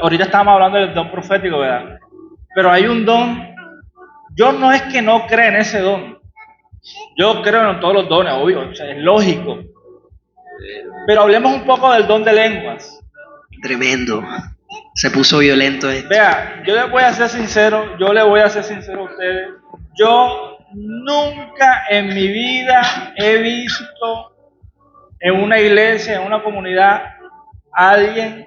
ahorita estábamos hablando del don profético, ¿verdad? Pero hay un don, yo no es que no crea en ese don, yo creo en todos los dones, obvio, o sea, es lógico. Pero hablemos un poco del don de lenguas. Tremendo. Se puso violento esto. Vea, yo les voy a ser sincero a ustedes. Yo nunca en mi vida he visto en una iglesia, en una comunidad, a alguien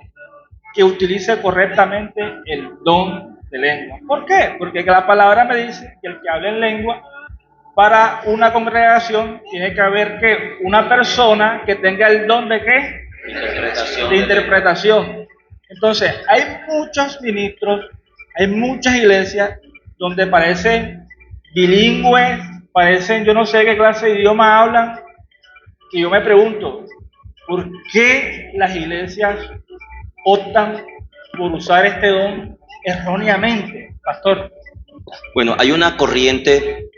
que utilice correctamente el don de lengua. ¿Por qué? Porque la palabra me dice que el que habla en lengua, para una congregación, tiene que haber que una persona que tenga el don de ¿qué? De interpretación. Entonces, hay muchos ministros, hay muchas iglesias donde parecen bilingües, parecen yo no sé qué clase de idioma hablan, y yo me pregunto, ¿por qué las iglesias optan por usar este don erróneamente, pastor? Bueno, hay una corriente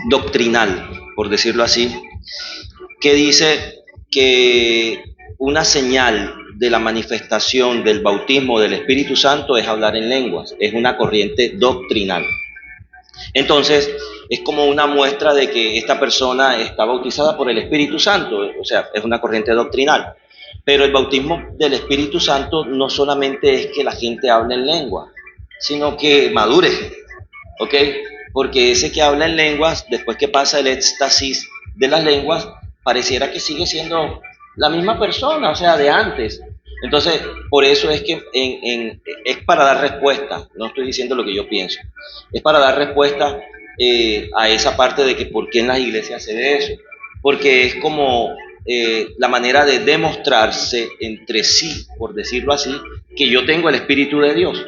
doctrinal, por decirlo así, que dice que una señal de la manifestación del bautismo del Espíritu Santo es hablar en lenguas. Es una corriente doctrinal. Entonces, es como una muestra de que esta persona está bautizada por el Espíritu Santo, o sea, es una corriente doctrinal. Pero el bautismo del Espíritu Santo no solamente es que la gente hable en lengua, sino que madure, ¿ok? Porque ese que habla en lenguas, después que pasa el éxtasis de las lenguas, pareciera que sigue siendo la misma persona, o sea, de antes. Entonces, por eso es que es para dar respuesta, no estoy diciendo lo que yo pienso, es para dar respuesta a esa parte de que por qué en las iglesias se ve eso, porque es como la manera de demostrarse entre sí, por decirlo así, que yo tengo el Espíritu de Dios,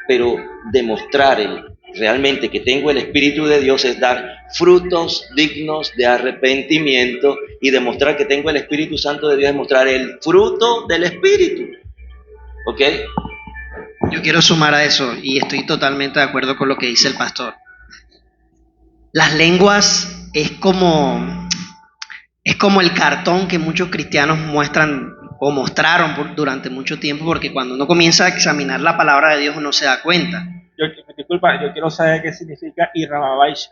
pero demostrar realmente que tengo el Espíritu de Dios es dar frutos dignos de arrepentimiento, y demostrar que tengo el Espíritu Santo de Dios es mostrar el fruto del Espíritu. ¿Ok? Yo quiero sumar a eso y estoy totalmente de acuerdo con lo que dice el pastor. Las lenguas es como el cartón que muchos cristianos muestran o mostraron durante mucho tiempo, porque cuando uno comienza a examinar la palabra de Dios uno se da cuenta. Disculpa, yo quiero saber qué significa Irrababaisha.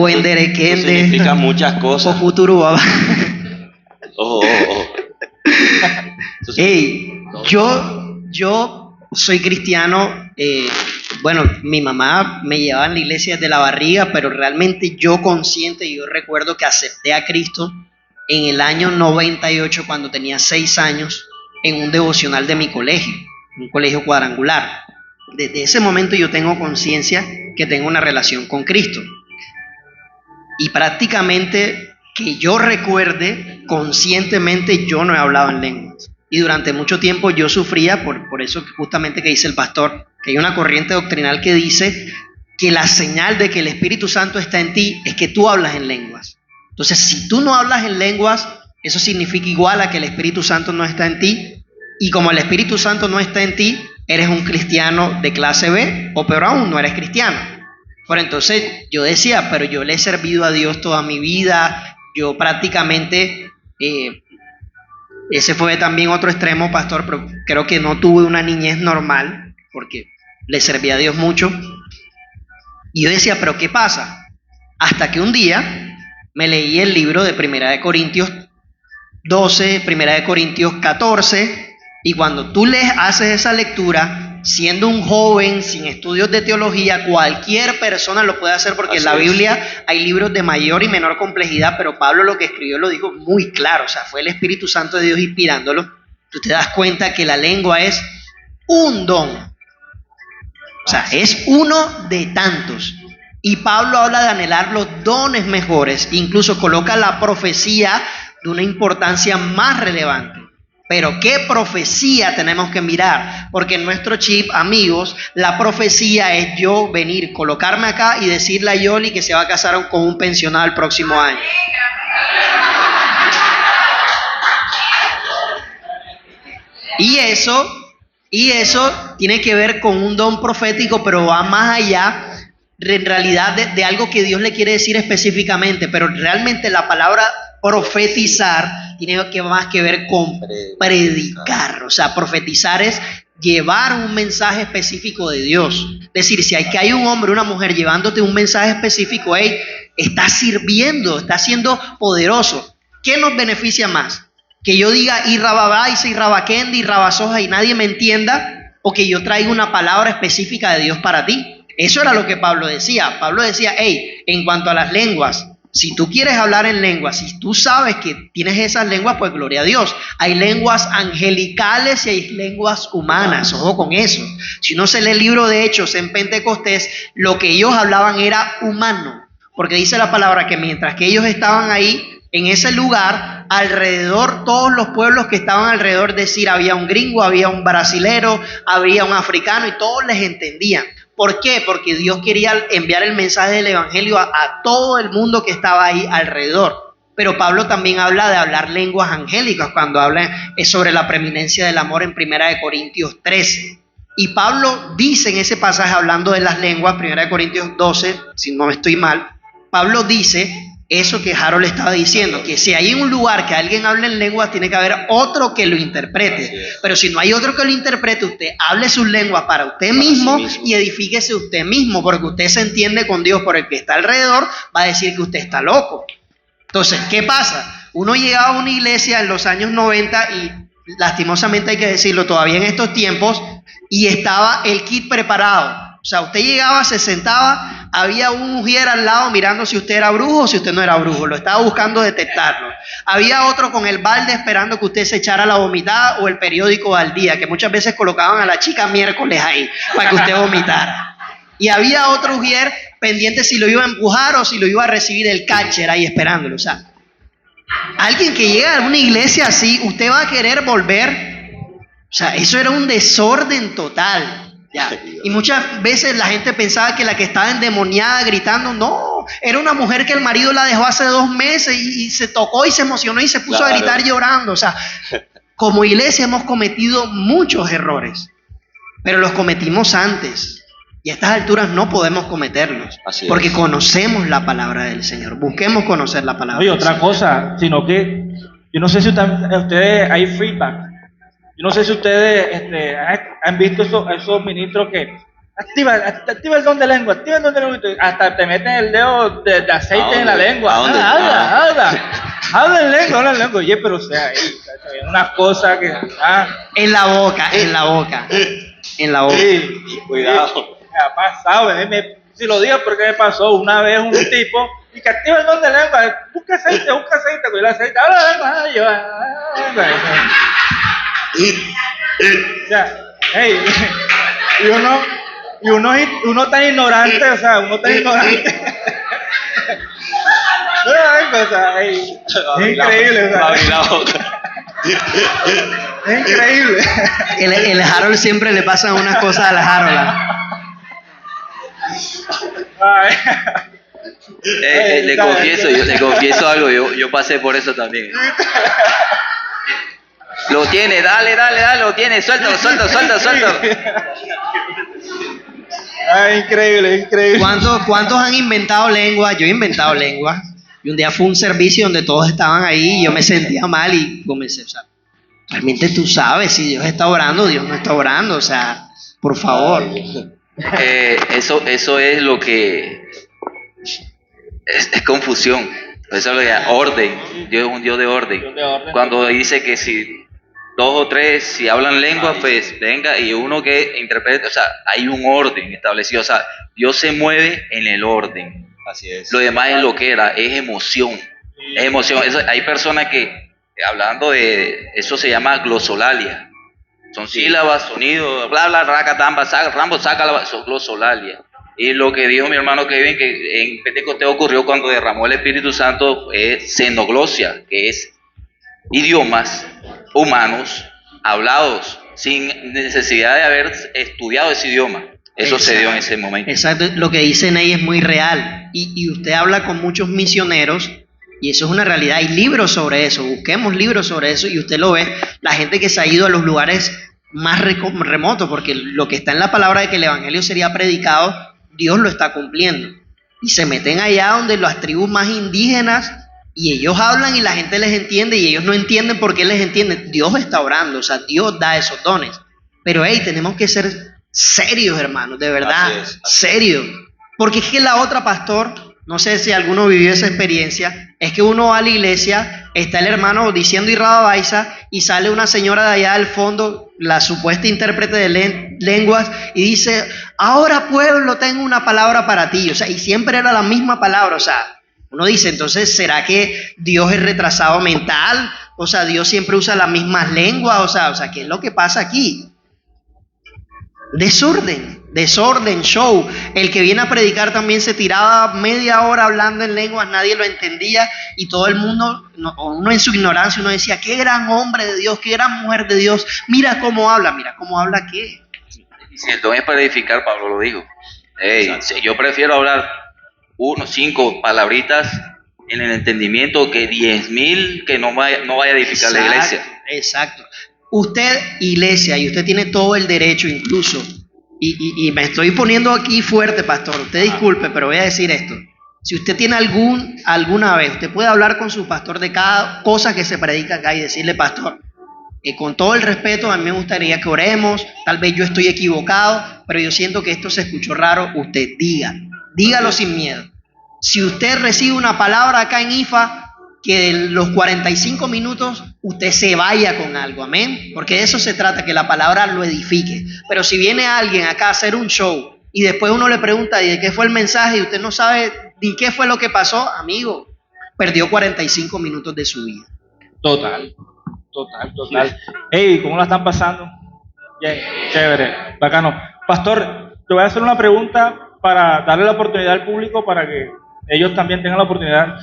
O enderequende. Significa muchas cosas. O futuro baba. Hey, yo soy cristiano. Bueno, mi mamá me llevaba en la iglesia desde la barriga, pero realmente yo recuerdo que acepté a Cristo en el año 98, cuando tenía 6 años, en un devocional de mi colegio, un colegio cuadrangular. Desde ese momento yo tengo conciencia que tengo una relación con Cristo. Y prácticamente que yo recuerde, conscientemente yo no he hablado en lenguas. Y durante mucho tiempo yo sufría por eso justamente que dice el pastor, que hay una corriente doctrinal que dice que la señal de que el Espíritu Santo está en ti es que tú hablas en lenguas. Entonces, si tú no hablas en lenguas, eso significa igual a que el Espíritu Santo no está en ti. Y como el Espíritu Santo no está en ti, eres un cristiano de clase B, o peor aún, no eres cristiano. Pero entonces yo decía, pero yo le he servido a Dios toda mi vida, yo prácticamente, ese fue también otro extremo, pastor, pero creo que no tuve una niñez normal, porque le serví a Dios mucho. Y yo decía, pero ¿qué pasa? Hasta que un día me leí el libro de 1 Corintios 12, 1 Corintios 14, y cuando tú haces esa lectura, siendo un joven sin estudios de teología, cualquier persona lo puede hacer porque en la Biblia hay libros de mayor y menor complejidad, pero Pablo lo que escribió lo dijo muy claro, o sea, fue el Espíritu Santo de Dios inspirándolo. Tú te das cuenta que la lengua es un don, o sea, es uno de tantos. Y Pablo habla de anhelar los dones mejores, incluso coloca la profecía de una importancia más relevante. Pero ¿qué profecía tenemos que mirar? Porque en nuestro chip, amigos, la profecía es yo venir, colocarme acá y decirle a Yoli que se va a casar con un pensionado el próximo año. Y eso tiene que ver con un don profético, pero va más allá en realidad de algo que Dios le quiere decir específicamente, pero realmente la palabra profetizar tiene que más que ver con predicar. O sea, profetizar es llevar un mensaje específico de Dios. Es decir, si hay un hombre o una mujer llevándote un mensaje específico, hey, está sirviendo, está siendo poderoso. ¿Qué nos beneficia más? Que yo diga Irrababaisa, Irrabakendi, Irrabasoja y nadie me entienda, o que yo traiga una palabra específica de Dios para ti. Eso era lo que Pablo decía. Pablo decía, hey, en cuanto a las lenguas, si tú quieres hablar en lenguas, si tú sabes que tienes esas lenguas, pues gloria a Dios. Hay lenguas angelicales y hay lenguas humanas, ojo con eso. Si uno se lee el libro de Hechos en Pentecostés, lo que ellos hablaban era humano, porque dice la palabra que mientras que ellos estaban ahí, en ese lugar, alrededor, todos los pueblos que estaban alrededor, es decir, había un gringo, había un brasilero, había un africano y todos les entendían. ¿Por qué? Porque Dios quería enviar el mensaje del evangelio a todo el mundo que estaba ahí alrededor. Pero Pablo también habla de hablar lenguas angélicas cuando habla sobre la preeminencia del amor en 1 Corintios 13. Y Pablo dice en ese pasaje, hablando de las lenguas, 1 Corintios 12, si no estoy mal, Pablo dice eso que Harold estaba diciendo, que si hay un lugar que alguien hable en lenguas, tiene que haber otro que lo interprete. Pero si no hay otro que lo interprete, usted hable sus lenguas para usted mismo y edifíquese usted mismo, porque usted se entiende con Dios, por el que está alrededor va a decir que usted está loco. Entonces, ¿qué pasa? Uno llegaba a una iglesia en los años 90 y lastimosamente hay que decirlo todavía en estos tiempos, y estaba el kit preparado. O sea, usted llegaba, se sentaba, había un ujier al lado mirando si usted era brujo o si usted no era brujo, lo estaba buscando detectarlo. Había otro con el balde esperando que usted se echara la vomitada o el periódico al día, que muchas veces colocaban a la chica miércoles ahí para que usted vomitara. Y había otro ujier pendiente si lo iba a empujar o si lo iba a recibir el catcher ahí esperándolo. O sea, alguien que llega a una iglesia así, usted va a querer volver. O sea, eso era un desorden total. Ya. Y muchas veces la gente pensaba que la que estaba endemoniada gritando, no, era una mujer que el marido la dejó hace 2 meses y se tocó y se emocionó y se puso a gritar llorando. O sea, como iglesia hemos cometido muchos errores, pero los cometimos antes y a estas alturas no podemos cometerlos porque conocemos la palabra del Señor. Busquemos conocer la palabra. Oye, otra cosa, sino que yo no sé si ustedes hay feedback. Yo no sé si ustedes han visto esos ministros que activa el don de lengua, hasta te meten el dedo de aceite en la lengua. Habla en lengua. Oye, pero o sea, una cosa que... En la boca. Sí, cuidado. Me ha pasado, si lo digo porque me pasó una vez un tipo y que activa el don de lengua, busca aceite, con el aceite, habla lengua, ya, hey, y uno tan ignorante, o sea, es increíble, o sea, es increíble. El Harold siempre le pasan unas cosas a la Harold. Le confieso algo, yo pasé por eso también. Lo tiene, dale, lo tiene, suéltalo. Increíble. ¿Cuántos han inventado lenguas? Yo he inventado lenguas. Y un día fue un servicio donde todos estaban ahí y yo me sentía mal y comencé, o sea, realmente tú sabes si Dios está orando, Dios no está orando, o sea, por favor. Eso es lo que es confusión. Eso es lo que orden. Dios es un Dios de orden. Cuando dice que si dos o tres, si hablan lengua, pues venga, y uno que interprete, o sea, hay un orden establecido, o sea, Dios se mueve en el orden. Así es. Lo demás es lo que era, es emoción. Es emoción. Hay personas que, hablando de, eso se llama glosolalia. Son sílabas, sonidos, bla, bla, racatamba, rambo, saca, son glosolalia. Y lo que dijo mi hermano Kevin, que en Pentecostés ocurrió cuando derramó el Espíritu Santo, es xenoglosia, que es idiomas humanos hablados sin necesidad de haber estudiado ese idioma. Eso se dio en ese momento. Exacto, lo que dice Ney es muy real. Y usted habla con muchos misioneros y eso es una realidad. Hay libros sobre eso, busquemos libros sobre eso y usted lo ve, la gente que se ha ido a los lugares más remotos, porque lo que está en la palabra de que el evangelio sería predicado, Dios lo está cumpliendo. Y se meten allá donde las tribus más indígenas y ellos hablan y la gente les entiende y ellos no entienden por qué les entienden. Dios está orando, o sea, Dios da esos dones. Pero hey, tenemos que ser serios, hermanos, de verdad, serios. Porque es que la otra, pastor, no sé si alguno vivió esa experiencia, es que uno va a la iglesia, está el hermano diciendo Irrada Baiza y sale una señora de allá del fondo, la supuesta intérprete de lenguas, y dice, ahora pueblo, tengo una palabra para ti. O sea, y siempre era la misma palabra, o sea, uno dice, entonces, ¿será que Dios es retrasado mental? O sea, Dios siempre usa las mismas lenguas, o sea, ¿qué es lo que pasa aquí? Desorden, show. El que viene a predicar también se tiraba media hora hablando en lenguas, nadie lo entendía y todo el mundo, uno en su ignorancia, uno decía, qué gran hombre de Dios, qué gran mujer de Dios, mira cómo habla qué. Y si el don es para edificar, Pablo lo dijo. Yo prefiero hablar 5 palabritas en el entendimiento que 10,000 que no vaya a edificar la iglesia. Exacto. Usted, iglesia, y usted tiene todo el derecho incluso, y me estoy poniendo aquí fuerte, pastor, usted disculpe, pero voy a decir esto. Si usted tiene alguna vez, usted puede hablar con su pastor de cada cosa que se predica acá y decirle, pastor, con todo el respeto, a mí me gustaría que oremos, tal vez yo estoy equivocado, pero yo siento que esto se escuchó raro, usted dígalo sin miedo. Si usted recibe una palabra acá en IFA, que de los 45 minutos usted se vaya con algo, amén, porque de eso se trata, que la palabra lo edifique. Pero si viene alguien acá a hacer un show y después uno le pregunta ¿y de qué fue el mensaje? Y usted no sabe ni qué fue lo que pasó, amigo, perdió 45 minutos de su vida. Total. Hey, ¿cómo la están pasando? Bien, chévere, bacano. Pastor, te voy a hacer una pregunta para darle la oportunidad al público para que ellos también tengan la oportunidad.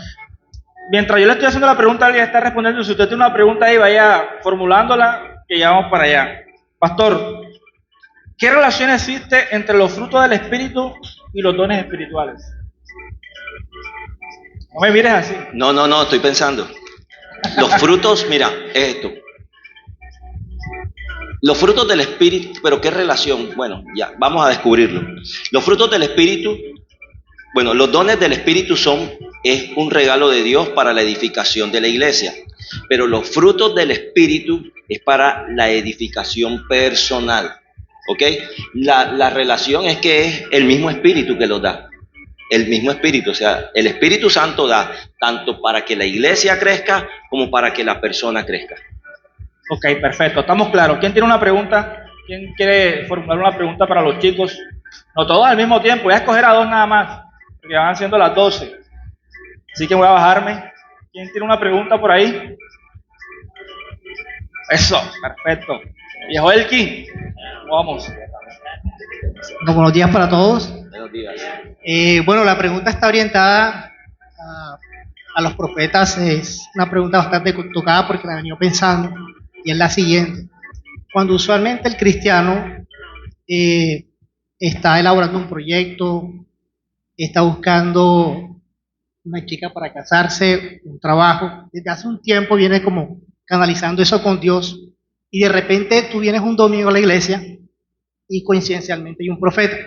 Mientras yo le estoy haciendo la pregunta, alguien está respondiendo. Si usted tiene una pregunta ahí, vaya formulándola, que ya vamos para allá. Pastor, ¿qué relación existe entre los frutos del Espíritu y los dones espirituales? No me mires así. No, estoy pensando. Los frutos, mira, es esto. Los frutos del Espíritu, pero ¿qué relación? Bueno, ya, vamos a descubrirlo. Los frutos del Espíritu, bueno, los dones del Espíritu es un regalo de Dios para la edificación de la iglesia, pero los frutos del Espíritu es para la edificación personal, ¿ok? La relación es que es el mismo Espíritu que los da, el mismo Espíritu, o sea, el Espíritu Santo da tanto para que la iglesia crezca como para que la persona crezca. Ok, perfecto, estamos claros. ¿Quién tiene una pregunta? ¿Quién quiere formular una pregunta para los chicos? No todos al mismo tiempo, voy a escoger a 2 nada más, porque van siendo las 12. Así que voy a bajarme. ¿Quién tiene una pregunta por ahí? Eso, perfecto. Viejo Elki, vamos. Buenos días para todos. Buenos días. Bueno, la pregunta está orientada a los profetas. Es una pregunta bastante tocada porque la he venido pensando y es la siguiente. Cuando usualmente el cristiano está elaborando un proyecto, está buscando una chica para casarse, un trabajo, desde hace un tiempo viene como canalizando eso con Dios y de repente tú vienes un domingo a la iglesia y coincidencialmente hay un profeta.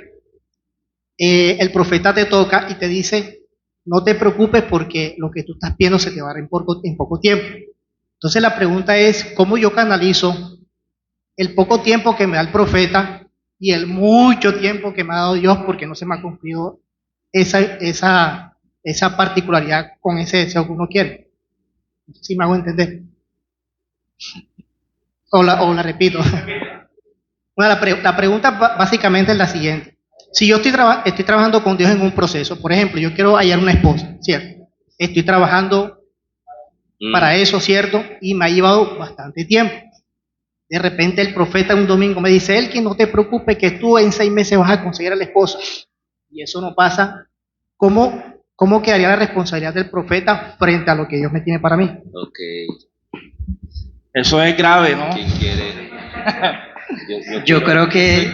El profeta te toca y te dice, no te preocupes porque lo que tú estás viendo se te va a dar en poco tiempo. Entonces la pregunta es, ¿cómo yo canalizo el poco tiempo que me da el profeta y el mucho tiempo que me ha dado Dios porque no se me ha cumplido esa particularidad con ese deseo que uno quiere? ¿Sí me hago entender? o la repito. Bueno, la pregunta básicamente es la siguiente. Si yo estoy trabajando con Dios en un proceso, por ejemplo, yo quiero hallar una esposa, ¿cierto? Estoy trabajando para eso, ¿cierto? Y me ha llevado bastante tiempo. De repente el profeta un domingo me dice, que no te preocupes, que tú en 6 meses vas a conseguir a la esposa. Y eso no pasa. ¿Cómo quedaría la responsabilidad del profeta frente a lo que Dios me tiene para mí? Ok. Eso es grave, ¿no? ¿Quién quiere? Yo creo que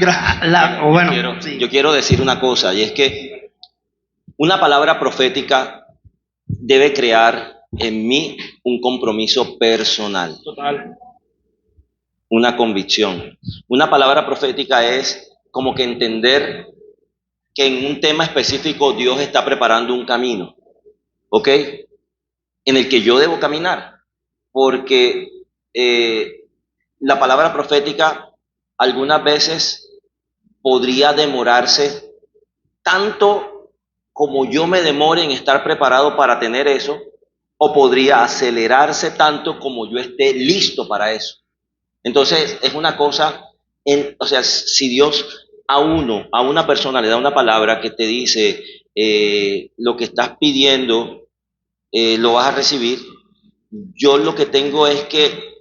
Yo quiero decir una cosa, y es que una palabra profética debe crear en mí un compromiso personal, Total. una convicción. Una palabra profética es como que entender que en un tema específico Dios está preparando un camino, ¿ok? En el que yo debo caminar, porque la palabra profética algunas veces podría demorarse tanto como yo me demore en estar preparado para tener eso, o podría acelerarse tanto como yo esté listo para eso. Entonces es una cosa, o sea, si Dios a una persona le da una palabra que te dice lo que estás pidiendo, lo vas a recibir, yo lo que tengo es que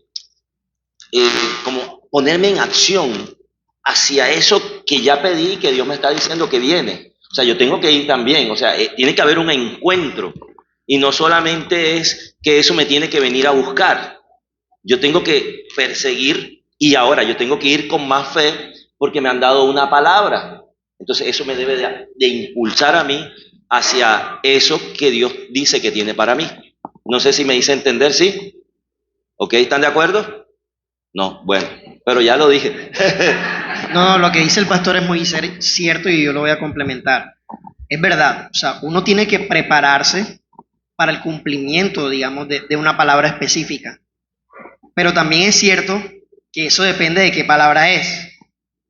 como ponerme en acción hacia eso que ya pedí, que Dios me está diciendo que viene. O sea, yo tengo que ir también, o sea, tiene que haber un encuentro. Y no solamente es que eso me tiene que venir a buscar. Yo tengo que perseguir y ahora yo tengo que ir con más fe porque me han dado una palabra. Entonces eso me debe de impulsar a mí hacia eso que Dios dice que tiene para mí. No sé si me hice entender, ¿sí? ¿Ok? ¿Están de acuerdo? No, bueno, pero ya lo dije. No, lo que dice el pastor es muy cierto y yo lo voy a complementar. Es verdad, o sea, uno tiene que prepararse para el cumplimiento, digamos, de una palabra específica. Pero también es cierto que eso depende de qué palabra es.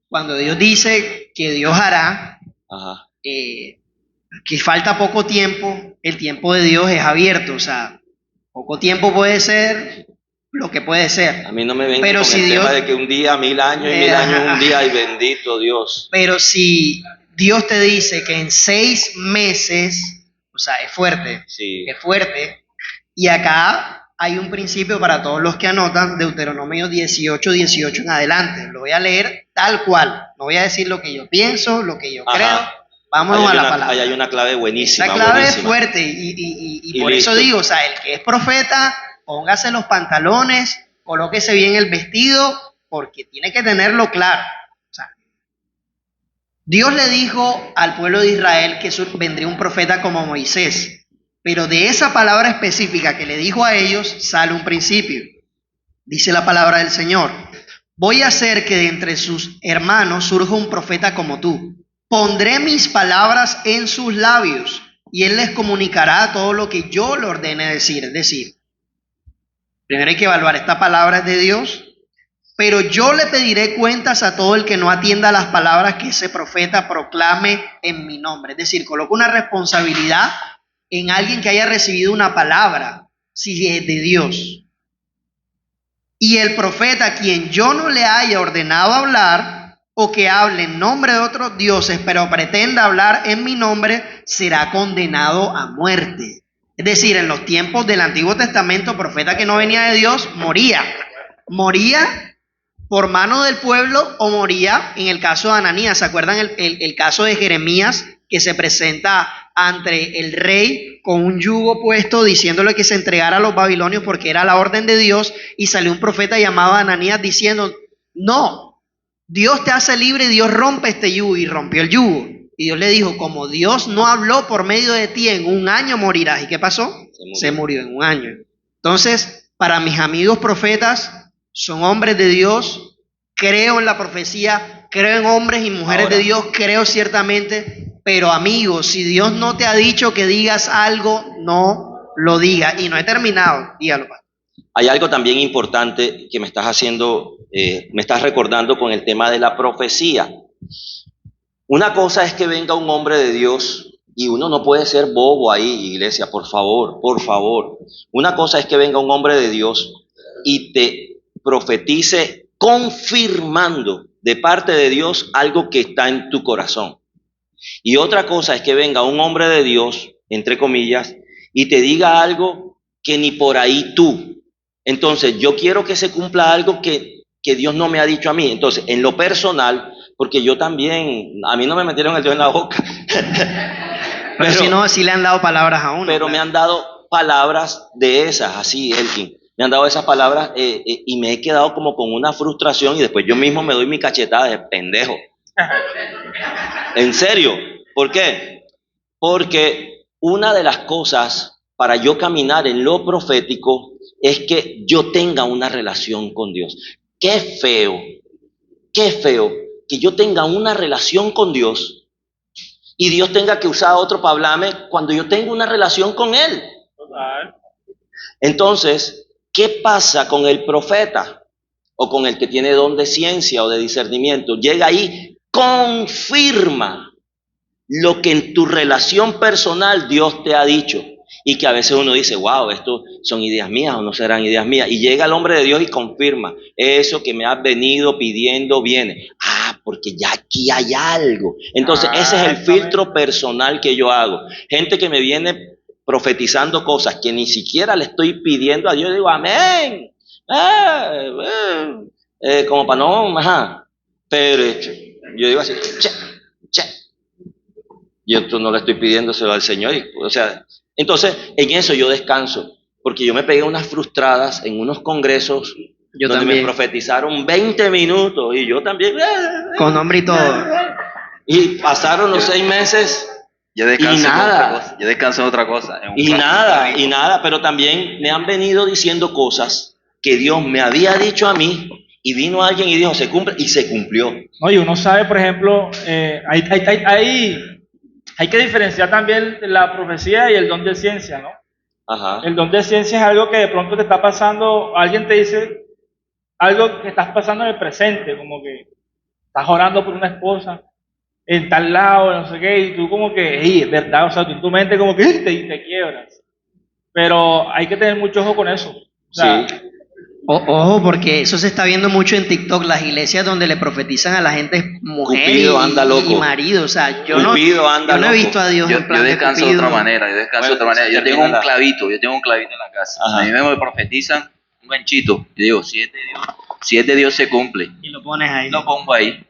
Cuando Dios dice que Dios hará, Ajá. que falta poco tiempo, el tiempo de Dios es abierto, o sea, poco tiempo puede ser lo que puede ser. A mí no me venga Pero con si el Dios, tema de que un día, 1000 años y 1000 años un día, y bendito Dios. pero si Dios te dice que en 6 meses, o sea, es fuerte, Sí. es fuerte. Y acá hay un principio para todos los que anotan, Deuteronomio 18 en adelante. Lo voy a leer tal cual. No voy a decir lo que yo pienso, lo que yo Ajá. creo. Vámonos a la palabra. Ahí hay una clave buenísima. Esa clave buenísima. es fuerte y por listo. eso digo, o sea, el que es profeta, póngase los pantalones, colóquese bien el vestido, porque tiene que tenerlo claro. O sea, Dios le dijo al pueblo de Israel que vendría un profeta como Moisés, pero de esa palabra específica que le dijo a ellos sale un principio. Dice la palabra del Señor: voy a hacer que de entre sus hermanos surja un profeta como tú. Pondré mis palabras en sus labios y él les comunicará todo lo que yo le ordene decir. Es decir, primero hay que evaluar, esta palabra es de Dios, pero yo le pediré cuentas a todo el que no atienda las palabras que ese profeta proclame en mi nombre. Es decir, coloco una responsabilidad en alguien que haya recibido una palabra, si es de Dios. Y el profeta a quien yo no le haya ordenado hablar, o que hable en nombre de otros dioses, pero pretenda hablar en mi nombre, será condenado a muerte. Es decir, en los tiempos del Antiguo Testamento, profeta que no venía de Dios moría. Moría por mano del pueblo o moría en el caso de Ananías. ¿Se acuerdan el caso de Jeremías, que se presenta ante el rey con un yugo puesto diciéndole que se entregara a los babilonios porque era la orden de Dios, y salió un profeta llamado Ananías diciendo: no, Dios te hace libre y Dios rompe este yugo, y rompió el yugo. Y Dios le dijo: como Dios no habló por medio de ti, en 1 año morirás. ¿Y qué pasó? Se murió en 1 año. Entonces, para mis amigos profetas, son hombres de Dios, creo en la profecía, creo en hombres y mujeres de Dios, creo ciertamente, pero amigos, si Dios no te ha dicho que digas algo, no lo digas. Y no he terminado, dígalo. Hay algo también importante que me estás haciendo, me estás recordando con el tema de la profecía. Una cosa es que venga un hombre de Dios, y uno no puede ser bobo ahí, iglesia, por favor, por favor. Una cosa es que venga un hombre de Dios y te profetice confirmando de parte de Dios algo que está en tu corazón. Y otra cosa es que venga un hombre de Dios, entre comillas, y te diga algo que ni por ahí tú. Entonces, yo quiero que se cumpla algo que Dios no me ha dicho a mí. Entonces, en lo personal, porque yo también, a mí no me metieron el dedo en la boca. Pero si no, sí le han dado palabras a uno. Pero me han dado palabras de esas, así, Elkin. Me han dado esas palabras y me he quedado como con una frustración y después yo mismo me doy mi cachetada de pendejo. En serio. ¿Por qué? Porque una de las cosas para yo caminar en lo profético es que yo tenga una relación con Dios. Qué feo que yo tenga una relación con Dios y Dios tenga que usar a otro para hablarme cuando yo tengo una relación con Él. Entonces, ¿qué pasa con el profeta o con el que tiene don de ciencia o de discernimiento? Llega ahí, confirma lo que en tu relación personal Dios te ha dicho. Y que a veces uno dice, wow, esto son ideas mías o no serán ideas mías. Y llega el hombre de Dios y confirma, eso que me has venido pidiendo viene. Ah, porque ya aquí hay algo. Entonces ese es el filtro personal que yo hago. Gente que me viene profetizando cosas que ni siquiera le estoy pidiendo a Dios, yo digo, amén. Como para no, ajá. Pero yo digo así, che. Yo esto no le estoy pidiéndoselo al Señor. O sea, entonces en eso yo descanso, porque yo me pegué unas frustradas en unos congresos Yo donde también. me profetizaron 20 minutos y yo también. Con nombre y todo. Y pasaron los 6 meses Yo descanso y en nada. otra cosa. Yo descanso en otra cosa. en un y plan nada, rico. y nada, pero también me han venido diciendo cosas que Dios me había dicho a mí y vino alguien y dijo, se cumple, y se cumplió. No, y uno sabe, por ejemplo, hay que diferenciar también la profecía y el don de ciencia, ¿no? Ajá. El don de ciencia es algo que de pronto te está pasando, alguien te dice algo que estás pasando en el presente, como que estás orando por una esposa en tal lado, no sé qué, y tú como que, hey, es verdad, o sea, tú en tu mente como que te quiebras. Pero hay que tener mucho ojo con eso. O sea, Sí. Ojo, porque eso se está viendo mucho en TikTok, las iglesias donde le profetizan a la gente mujer Cupido anda loco. y marido. O sea, yo Cupido anda yo no he loco. visto a Dios Yo en plan de descanso de Cupido. otra manera. Yo descanso de otra Bueno, manera. Yo termina tengo un la- clavito. Yo tengo un clavito en la casa. Ajá. A mí me profetizan un ganchito. Yo digo, si es de Dios se cumple. Y lo pones ahí. Lo pongo ahí.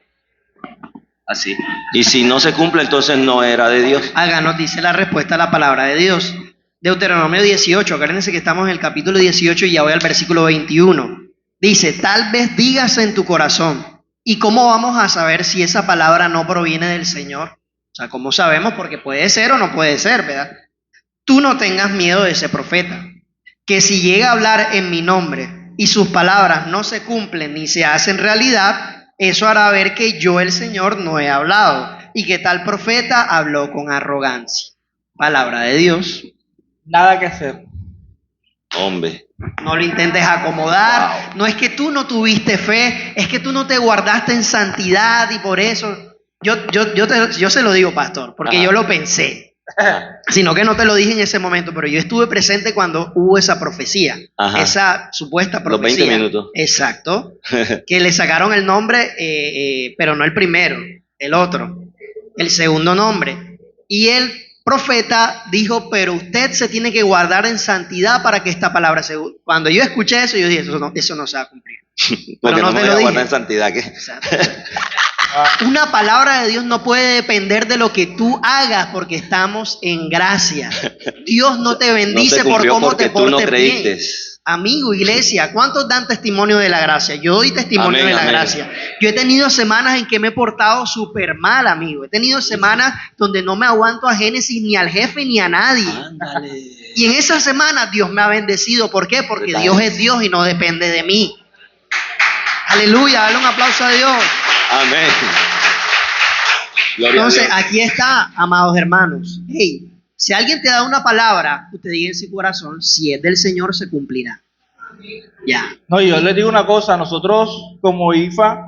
Así. Y si no se cumple, entonces no era de Dios. Haga, nos dice la respuesta a la palabra de Dios. Deuteronomio 18, acuérdense que estamos en el capítulo 18 y ya voy al versículo 21. Dice, tal vez digas en tu corazón, ¿y cómo vamos a saber si esa palabra no proviene del Señor? O sea, ¿cómo sabemos? Porque puede ser o no puede ser, ¿verdad? Tú no tengas miedo de ese profeta, que si llega a hablar en mi nombre y sus palabras no se cumplen ni se hacen realidad, eso hará ver que yo, el Señor, no he hablado y que tal profeta habló con arrogancia. Palabra de Dios. nada que hacer. Hombre. No lo intentes acomodar. No es que tú no tuviste fe, es que tú no te guardaste en santidad y por eso. Yo se lo digo, pastor, porque Ajá. yo lo pensé. Sino que no te lo dije en ese momento, pero yo estuve presente cuando hubo esa profecía, Ajá. esa supuesta Los 20 profecía. minutos. Exacto. Que le sacaron el nombre, pero no el primero, el otro, el segundo nombre. Y el profeta dijo, pero usted se tiene que guardar en santidad para que esta palabra se... Cuando yo escuché eso, yo dije, eso no se va a cumplir. Porque no no te me lo voy a dije. guardar en santidad. ¿Qué? Exacto. Una palabra de Dios no puede depender de lo que tú hagas porque estamos en gracia. Dios no te bendice se por cumplió cómo porque te tú no portes creíste. bien. Amigo, iglesia, ¿cuántos dan testimonio de la gracia? Yo doy testimonio Amén, de la amén. gracia. Yo he tenido semanas en que me he portado súper mal, amigo. He tenido semanas donde no me aguanto a Génesis ni al jefe ni a nadie. Ándale. Y en esas semanas Dios me ha bendecido. ¿Por qué? Porque ¿Verdad? Dios es Dios y no depende de mí. Aleluya, dale un aplauso a Dios. Amén. Gloria Entonces, a Dios. aquí está, amados hermanos. Hey, si alguien te da una palabra, usted diga en su corazón, si es del Señor, se cumplirá. Ya. No, y yo les digo una cosa, nosotros como IFA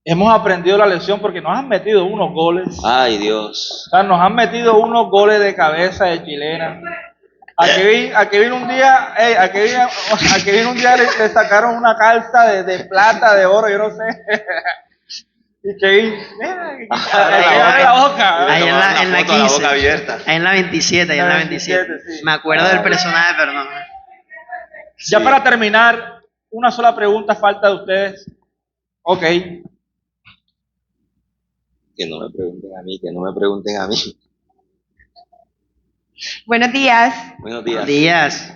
hemos aprendido la lección porque nos han metido unos goles. Ay, Dios. O sea, nos han metido unos goles de cabeza de chilena. A Kevin un día, a Kevin un día le sacaron una calza de plata, de oro, yo no sé. Y Kevin, mira, abre la boca. Ahí en la Una foto, 15. la boca abierta. Ahí en la 27, ahí en la 27. Sí. Me acuerdo del personaje, pero no. Ya para terminar, una sola pregunta falta de ustedes. Ok. Que no me pregunten a mí, que no me pregunten a mí. Buenos días. Buenos días. Buenos días.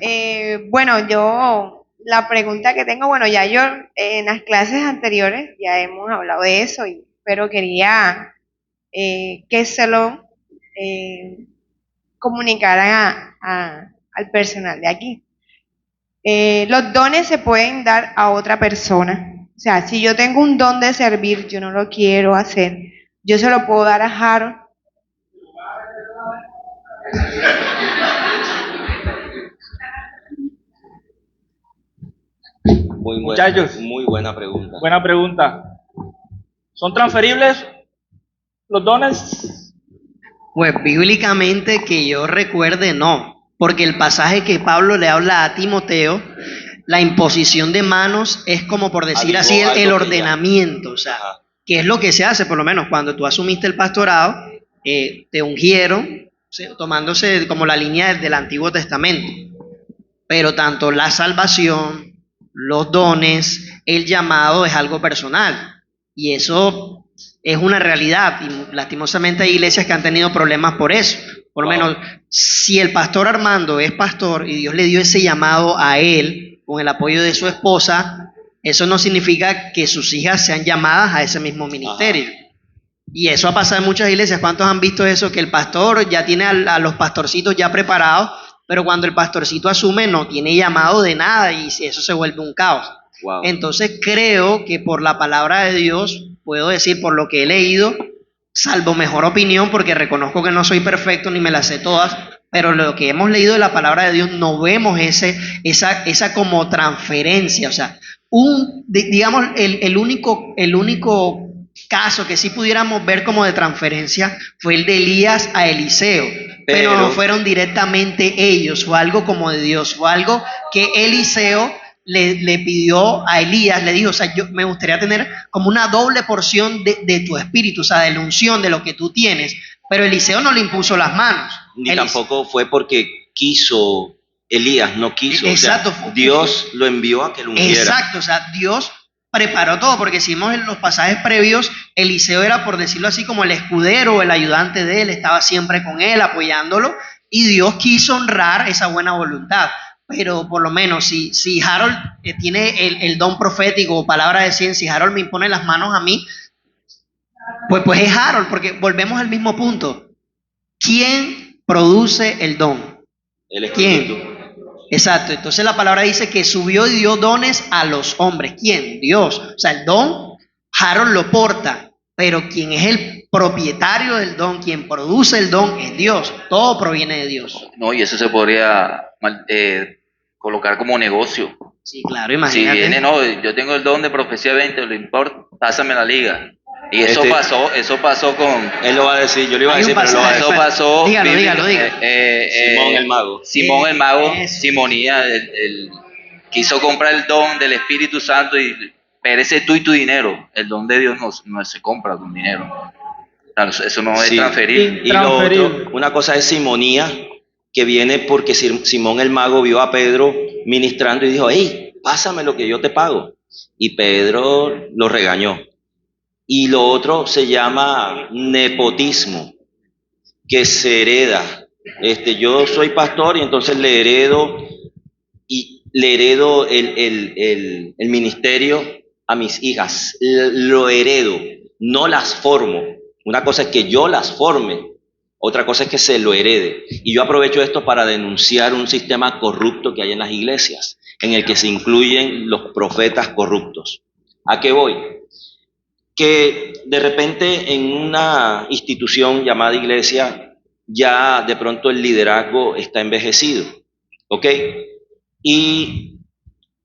Bueno, yo la pregunta que tengo, bueno, ya yo en las clases anteriores ya hemos hablado de eso, pero quería que se lo comunicaran al personal de aquí. Los dones se pueden dar a otra persona. O sea, si yo tengo un don de servir, yo no lo quiero hacer, yo se lo puedo dar a Harold. Muchachos. Muy buena pregunta. Buena pregunta. ¿Son transferibles los dones? Pues bíblicamente que yo recuerde, no. Porque el pasaje que Pablo le habla a Timoteo, la imposición de manos es como por decir Algo- así algo el que ordenamiento. O sea, Ajá. que es lo que se hace, por lo menos cuando tú asumiste el pastorado, te ungieron, tomándose como la línea del Antiguo Testamento. Pero tanto la salvación, los dones, el llamado es algo personal. Y eso es una realidad. Y lastimosamente hay iglesias que han tenido problemas por eso. Por lo Wow. menos, si el pastor Armando es pastor y Dios le dio ese llamado a él con el apoyo de su esposa, eso no significa que sus hijas sean llamadas a ese mismo ministerio. Y eso ha pasado en muchas iglesias. ¿Cuántos han visto eso? Que el pastor ya tiene a los pastorcitos ya preparados, pero cuando el pastorcito asume no tiene llamado de nada y eso se vuelve un caos. Wow. Entonces creo que por la palabra de Dios, puedo decir por lo que he leído, salvo mejor opinión, porque reconozco que no soy perfecto ni me las sé todas, pero lo que hemos leído de la palabra de Dios no vemos esa como transferencia. O sea, digamos, el único caso que sí pudiéramos ver como de transferencia fue el de Elías a Eliseo, pero no fueron directamente ellos, fue algo como de Dios, fue algo que Eliseo le pidió a Elías, le dijo, o sea, yo me gustaría tener como una doble porción de tu espíritu, o sea, de la unción, de lo que tú tienes, pero Eliseo no le impuso las manos. Ni tampoco fue porque quiso Elías, no quiso. Exacto. O sea, Dios lo envió a que lo ungiera. Exacto, o sea, Dios preparó todo, porque si vimos en los pasajes previos, Eliseo era, por decirlo así, como el escudero, el ayudante de él, estaba siempre con él, apoyándolo, y Dios quiso honrar esa buena voluntad. Pero por lo menos si Harold tiene el don profético o palabra de ciencia, si Harold me impone las manos a mí, pues es Harold, porque volvemos al mismo punto. ¿Quién produce el don? El Espíritu. ¿Quién? Exacto, entonces la palabra dice que subió y dio dones a los hombres. ¿Quién? Dios. O sea, el don, Harold lo porta, pero quien es el propietario del don, quien produce el don es Dios. Todo proviene de Dios. No, y eso se podría colocar como negocio. Sí, claro, Si imagínate. viene, no, yo tengo el don de profecía 20, lo importa, pásame la liga. Y eso pasó con... Él lo va a decir, yo le iba a Hay un decir, pero lo va a pasaje. Eso decir. pasó... Dígalo, bíblico- dígalo. Simón el mago. Simón el mago, Eso. Simonía, él quiso comprar el don del Espíritu Santo y perece tú y tu dinero. El don de Dios no se compra con dinero. Claro, eso no es Sí. transferible. Y lo Transferible. otro, una cosa es simonía, que viene porque Simón el mago vio a Pedro ministrando y dijo, hey, pásame lo que yo te pago. Y Pedro lo regañó. Y lo otro se llama nepotismo, que se hereda. Yo soy pastor y entonces le heredo el ministerio a mis hijas. Lo heredo, no las formo. Una cosa es que yo las forme, otra cosa es que se lo herede. Y yo aprovecho esto para denunciar un sistema corrupto que hay en las iglesias, en el que se incluyen los profetas corruptos. ¿A qué voy? Que de repente en una institución llamada iglesia ya de pronto el liderazgo está envejecido, ¿ok? Y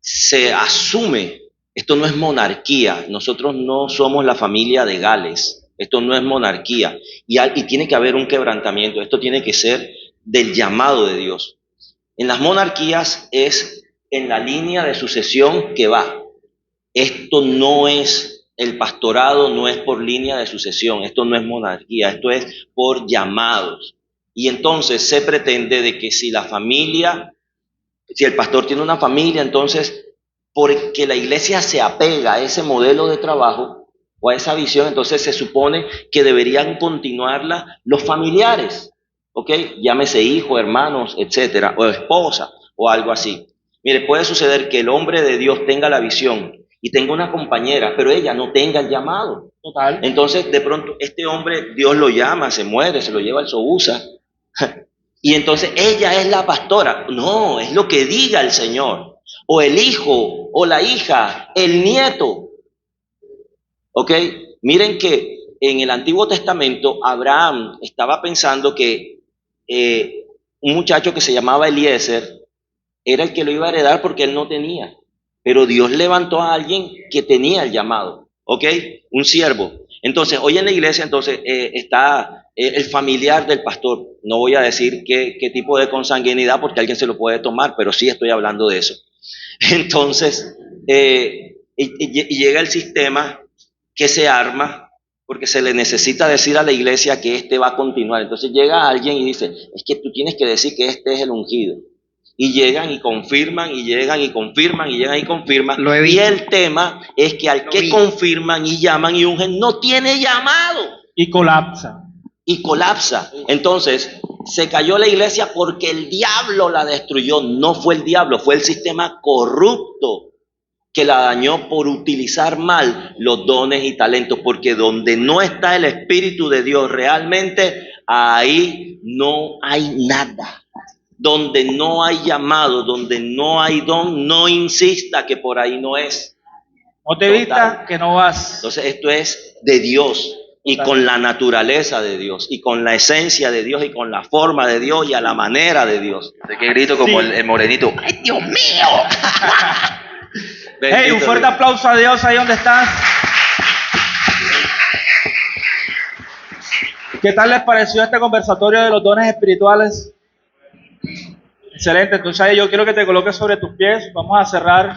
se asume, esto no es monarquía, nosotros no somos la familia de Gales, esto no es monarquía, y tiene que haber un quebrantamiento, esto tiene que ser del llamado de Dios. En las monarquías es en la línea de sucesión que va. Esto no es, el pastorado no es por línea de sucesión, esto no es monarquía, esto es por llamados. Y entonces se pretende de que si la familia, si el pastor tiene una familia, entonces porque la iglesia se apega a ese modelo de trabajo o a esa visión, entonces se supone que deberían continuarla los familiares, ¿ok? Llámese hijo, hermanos, etcétera, o esposa o algo así. Mire, puede suceder que el hombre de Dios tenga la visión y tenga una compañera, pero ella no tenga el llamado. Total. Entonces, de pronto, este hombre, Dios lo llama, se muere, se lo lleva al Sobusa, y entonces ella es la pastora. No, es lo que diga el Señor, o el hijo, o la hija, el nieto. ¿Ok? Miren que en el Antiguo Testamento, Abraham estaba pensando que un muchacho que se llamaba Eliezer era el que lo iba a heredar porque él no tenía. Pero Dios levantó a alguien que tenía el llamado, ¿ok? Un siervo. Entonces, hoy en la iglesia entonces está el familiar del pastor. No voy a decir qué tipo de consanguinidad porque alguien se lo puede tomar, pero sí estoy hablando de eso. Entonces, y llega el sistema que se arma porque se le necesita decir a la iglesia que este va a continuar. Entonces llega alguien y dice, es que tú tienes que decir que este es el ungido. Y llegan y confirman, y llegan y confirman, y llegan y confirman. Lo he Y visto. el tema es que al Lo que vi. confirman y llaman y ungen no tiene llamado Y colapsa. y colapsa. Entonces, se cayó la iglesia porque el diablo la destruyó. No fue el diablo, fue el sistema corrupto que la dañó por utilizar mal los dones y talentos. Porque donde no está el Espíritu de Dios realmente, ahí no hay nada. Donde no hay llamado, donde no hay don, no insista que por ahí no es. No te Total. vistas que no vas. Entonces esto es de Dios y Total. con la naturaleza de Dios y con la esencia de Dios y con la forma de Dios y a la manera de Dios. De que grito como Sí. el morenito. ¡Ay, Dios mío! Hey, un fuerte aplauso a Dios ahí donde estás. ¿Qué tal les pareció este conversatorio de los dones espirituales? Excelente, entonces yo quiero que te coloques sobre tus pies. Vamos a cerrar.